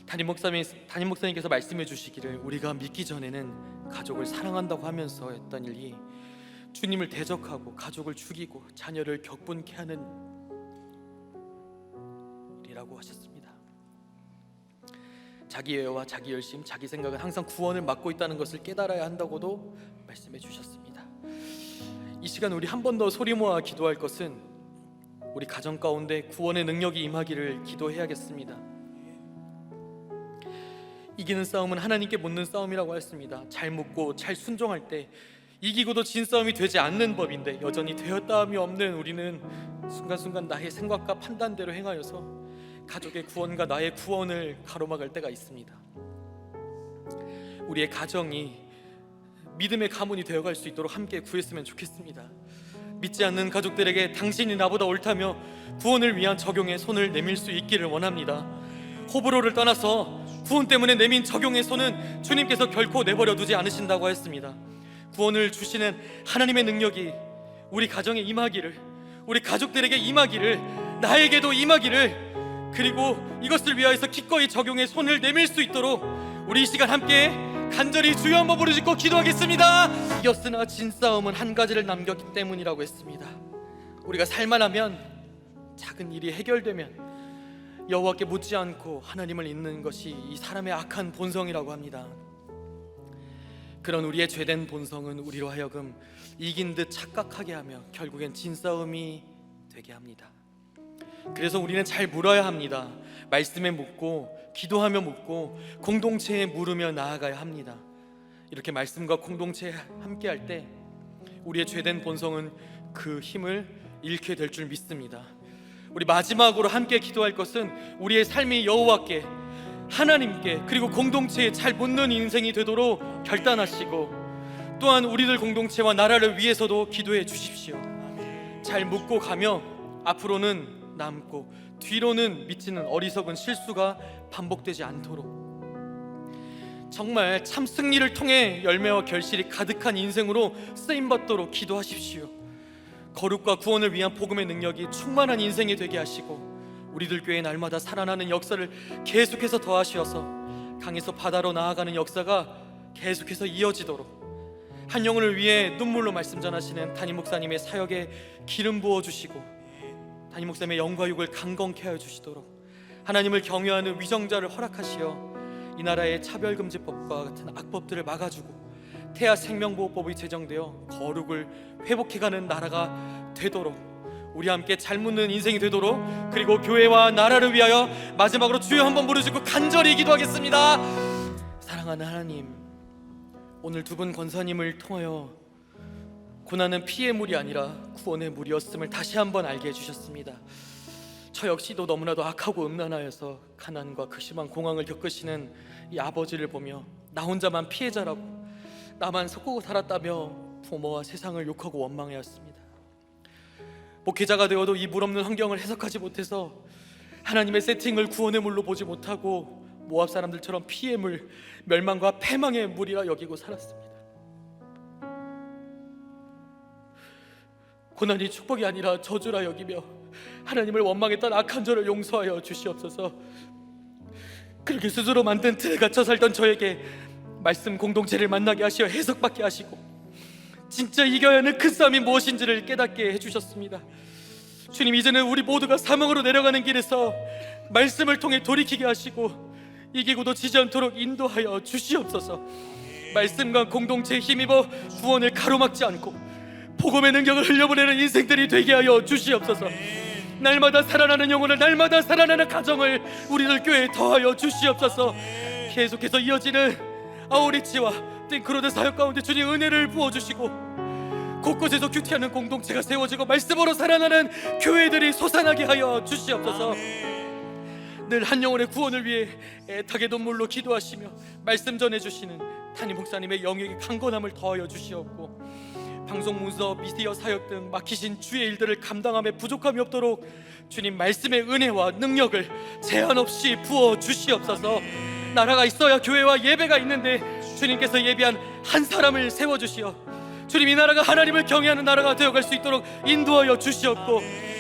담임 목사님께서 말씀해 주시기를 우리가 믿기 전에는 가족을 사랑한다고 하면서 했던 일이 주님을 대적하고 가족을 죽이고 자녀를 격분케 하는 일이라고 하셨습니다. 자기 애와 자기 열심, 자기 생각은 항상 구원을 막고 있다는 것을 깨달아야 한다고도 말씀해 주셨습니다. 이 시간 우리 한 번 더 소리 모아 기도할 것은 우리 가정 가운데 구원의 능력이 임하기를 기도해야겠습니다. 이기는 싸움은 하나님께 묻는 싸움이라고 했습니다. 잘 묻고 잘 순종할 때 이기고도 진 싸움이 되지 않는 법인데 여전히 되었다함이 없는 우리는 순간순간 나의 생각과 판단대로 행하여서 가족의 구원과 나의 구원을 가로막을 때가 있습니다. 우리의 가정이 믿음의 가문이 되어갈 수 있도록 함께 구했으면 좋겠습니다. 믿지 않는 가족들에게 당신이 나보다 옳다며 구원을 위한 적용에 손을 내밀 수 있기를 원합니다. 호불호를 떠나서 구원 때문에 내민 적용의 손은 주님께서 결코 내버려 두지 않으신다고 했습니다. 구원을 주시는 하나님의 능력이 우리 가정에 임하기를, 우리 가족들에게 임하기를, 나에게도 임하기를, 그리고 이것을 위하여서 기꺼이 적용의 손을 내밀 수 있도록 우리 이 시간 함께 간절히 주여 한번 부르짖고 기도하겠습니다. 이겼으나 진 싸움은 한 가지를 남겼기 때문이라고 했습니다. 우리가 살만하면, 작은 일이 해결되면 여호와께 묻지 않고 하나님을 잊는 것이 이 사람의 악한 본성이라고 합니다. 그런 우리의 죄된 본성은 우리로 하여금 이긴 듯 착각하게 하며 결국엔 진 싸움이 되게 합니다. 그래서 우리는 잘 물어야 합니다. 말씀에 묻고, 기도하며 묻고, 공동체에 물으며 나아가야 합니다. 이렇게 말씀과 공동체에 함께 할 때 우리의 죄된 본성은 그 힘을 잃게 될 줄 믿습니다. 우리 마지막으로 함께 기도할 것은 우리의 삶이 여호와께, 하나님께, 그리고 공동체에 잘 묻는 인생이 되도록 결단하시고, 또한 우리들 공동체와 나라를 위해서도 기도해 주십시오. 잘 묻고 가며 앞으로는 남고 뒤로는 미치는 어리석은 실수가 반복되지 않도록, 정말 참 승리를 통해 열매와 결실이 가득한 인생으로 쓰임받도록 기도하십시오. 거룩과 구원을 위한 복음의 능력이 충만한 인생이 되게 하시고, 우리들 교회 날마다 살아나는 역사를 계속해서 더하시어서 강에서 바다로 나아가는 역사가 계속해서 이어지도록, 한 영혼을 위해 눈물로 말씀 전하시는 담임 목사님의 사역에 기름 부어 주시고, 담임 목사님의 영과 육을 강건케 하여 주시도록 하나님을 경외하는 위정자를 허락하시어 이 나라의 차별금지법과 같은 악법들을 막아주고 태아 생명보호법이 제정되어 거룩을 회복해가는 나라가 되도록, 우리 함께 잘 묻는 인생이 되도록, 그리고 교회와 나라를 위하여 마지막으로 주여 한번 부르짖고 간절히 기도하겠습니다. 사랑하는 하나님, 오늘 두 분 권사님을 통하여 고난은 피의 물이 아니라 구원의 물이었음을 다시 한번 알게 해주셨습니다. 저 역시도 너무나도 악하고 음란하여서 가난과 극심한 공황을 겪으시는 이 아버지를 보며 나 혼자만 피해자라고, 나만 속고 살았다며 부모와 세상을 욕하고 원망해왔습니다. 목회자가 되어도 이 물 없는 환경을 해석하지 못해서 하나님의 세팅을 구원의 물로 보지 못하고 모압 사람들처럼 피의 물, 멸망과 패망의 물이라 여기고 살았습니다. 고난이 축복이 아니라 저주라 여기며 하나님을 원망했던 악한 저를 용서하여 주시옵소서. 그렇게 스스로 만든 틀에 갇혀 살던 저에게 말씀 공동체를 만나게 하시어 해석받게 하시고 진짜 이겨야 하는 큰 싸움이 무엇인지를 깨닫게 해주셨습니다. 주님, 이제는 우리 모두가 사망으로 내려가는 길에서 말씀을 통해 돌이키게 하시고 이기고도 지지 않도록 인도하여 주시옵소서. 말씀과 공동체에 힘입어 구원을 가로막지 않고 복음의 능력을 흘려보내는 인생들이 되게 하여 주시옵소서. 날마다 살아나는 영혼을, 날마다 살아나는 가정을 우리들 교회에 더하여 주시옵소서. 계속해서 이어지는 아우리치와 띵크로드 사역 가운데 주님 은혜를 부어주시고 곳곳에서 큐티하는 공동체가 세워지고 말씀으로 살아나는 교회들이 솟아나게 하여 주시옵소서. 늘 한 영혼의 구원을 위해 애타게 눈물로 기도하시며 말씀 전해주시는 담임 목사님의 영역의 강건함을 더하여 주시옵고, 방송 문서, 미디어 사역 등 막히신 주의 일들을 감당함에 부족함이 없도록 주님 말씀의 은혜와 능력을 제한 없이 부어 주시옵소서. 나라가 있어야 교회와 예배가 있는데 주님께서 예비한 한 사람을 세워주시어 주님 이 나라가 하나님을 경외하는 나라가 되어갈 수 있도록 인도하여 주시옵고,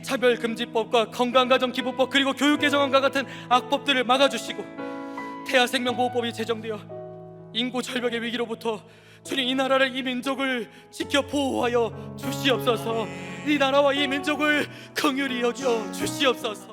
차별금지법과 건강가정기부법 그리고 교육개정안과 같은 악법들을 막아주시고 태아생명보호법이 제정되어 인구 절벽의 위기로부터 주님 이 나라를, 이 민족을 지켜 보호하여 주시옵소서. 이 나라와 이 민족을 긍휼히 여겨 주시옵소서.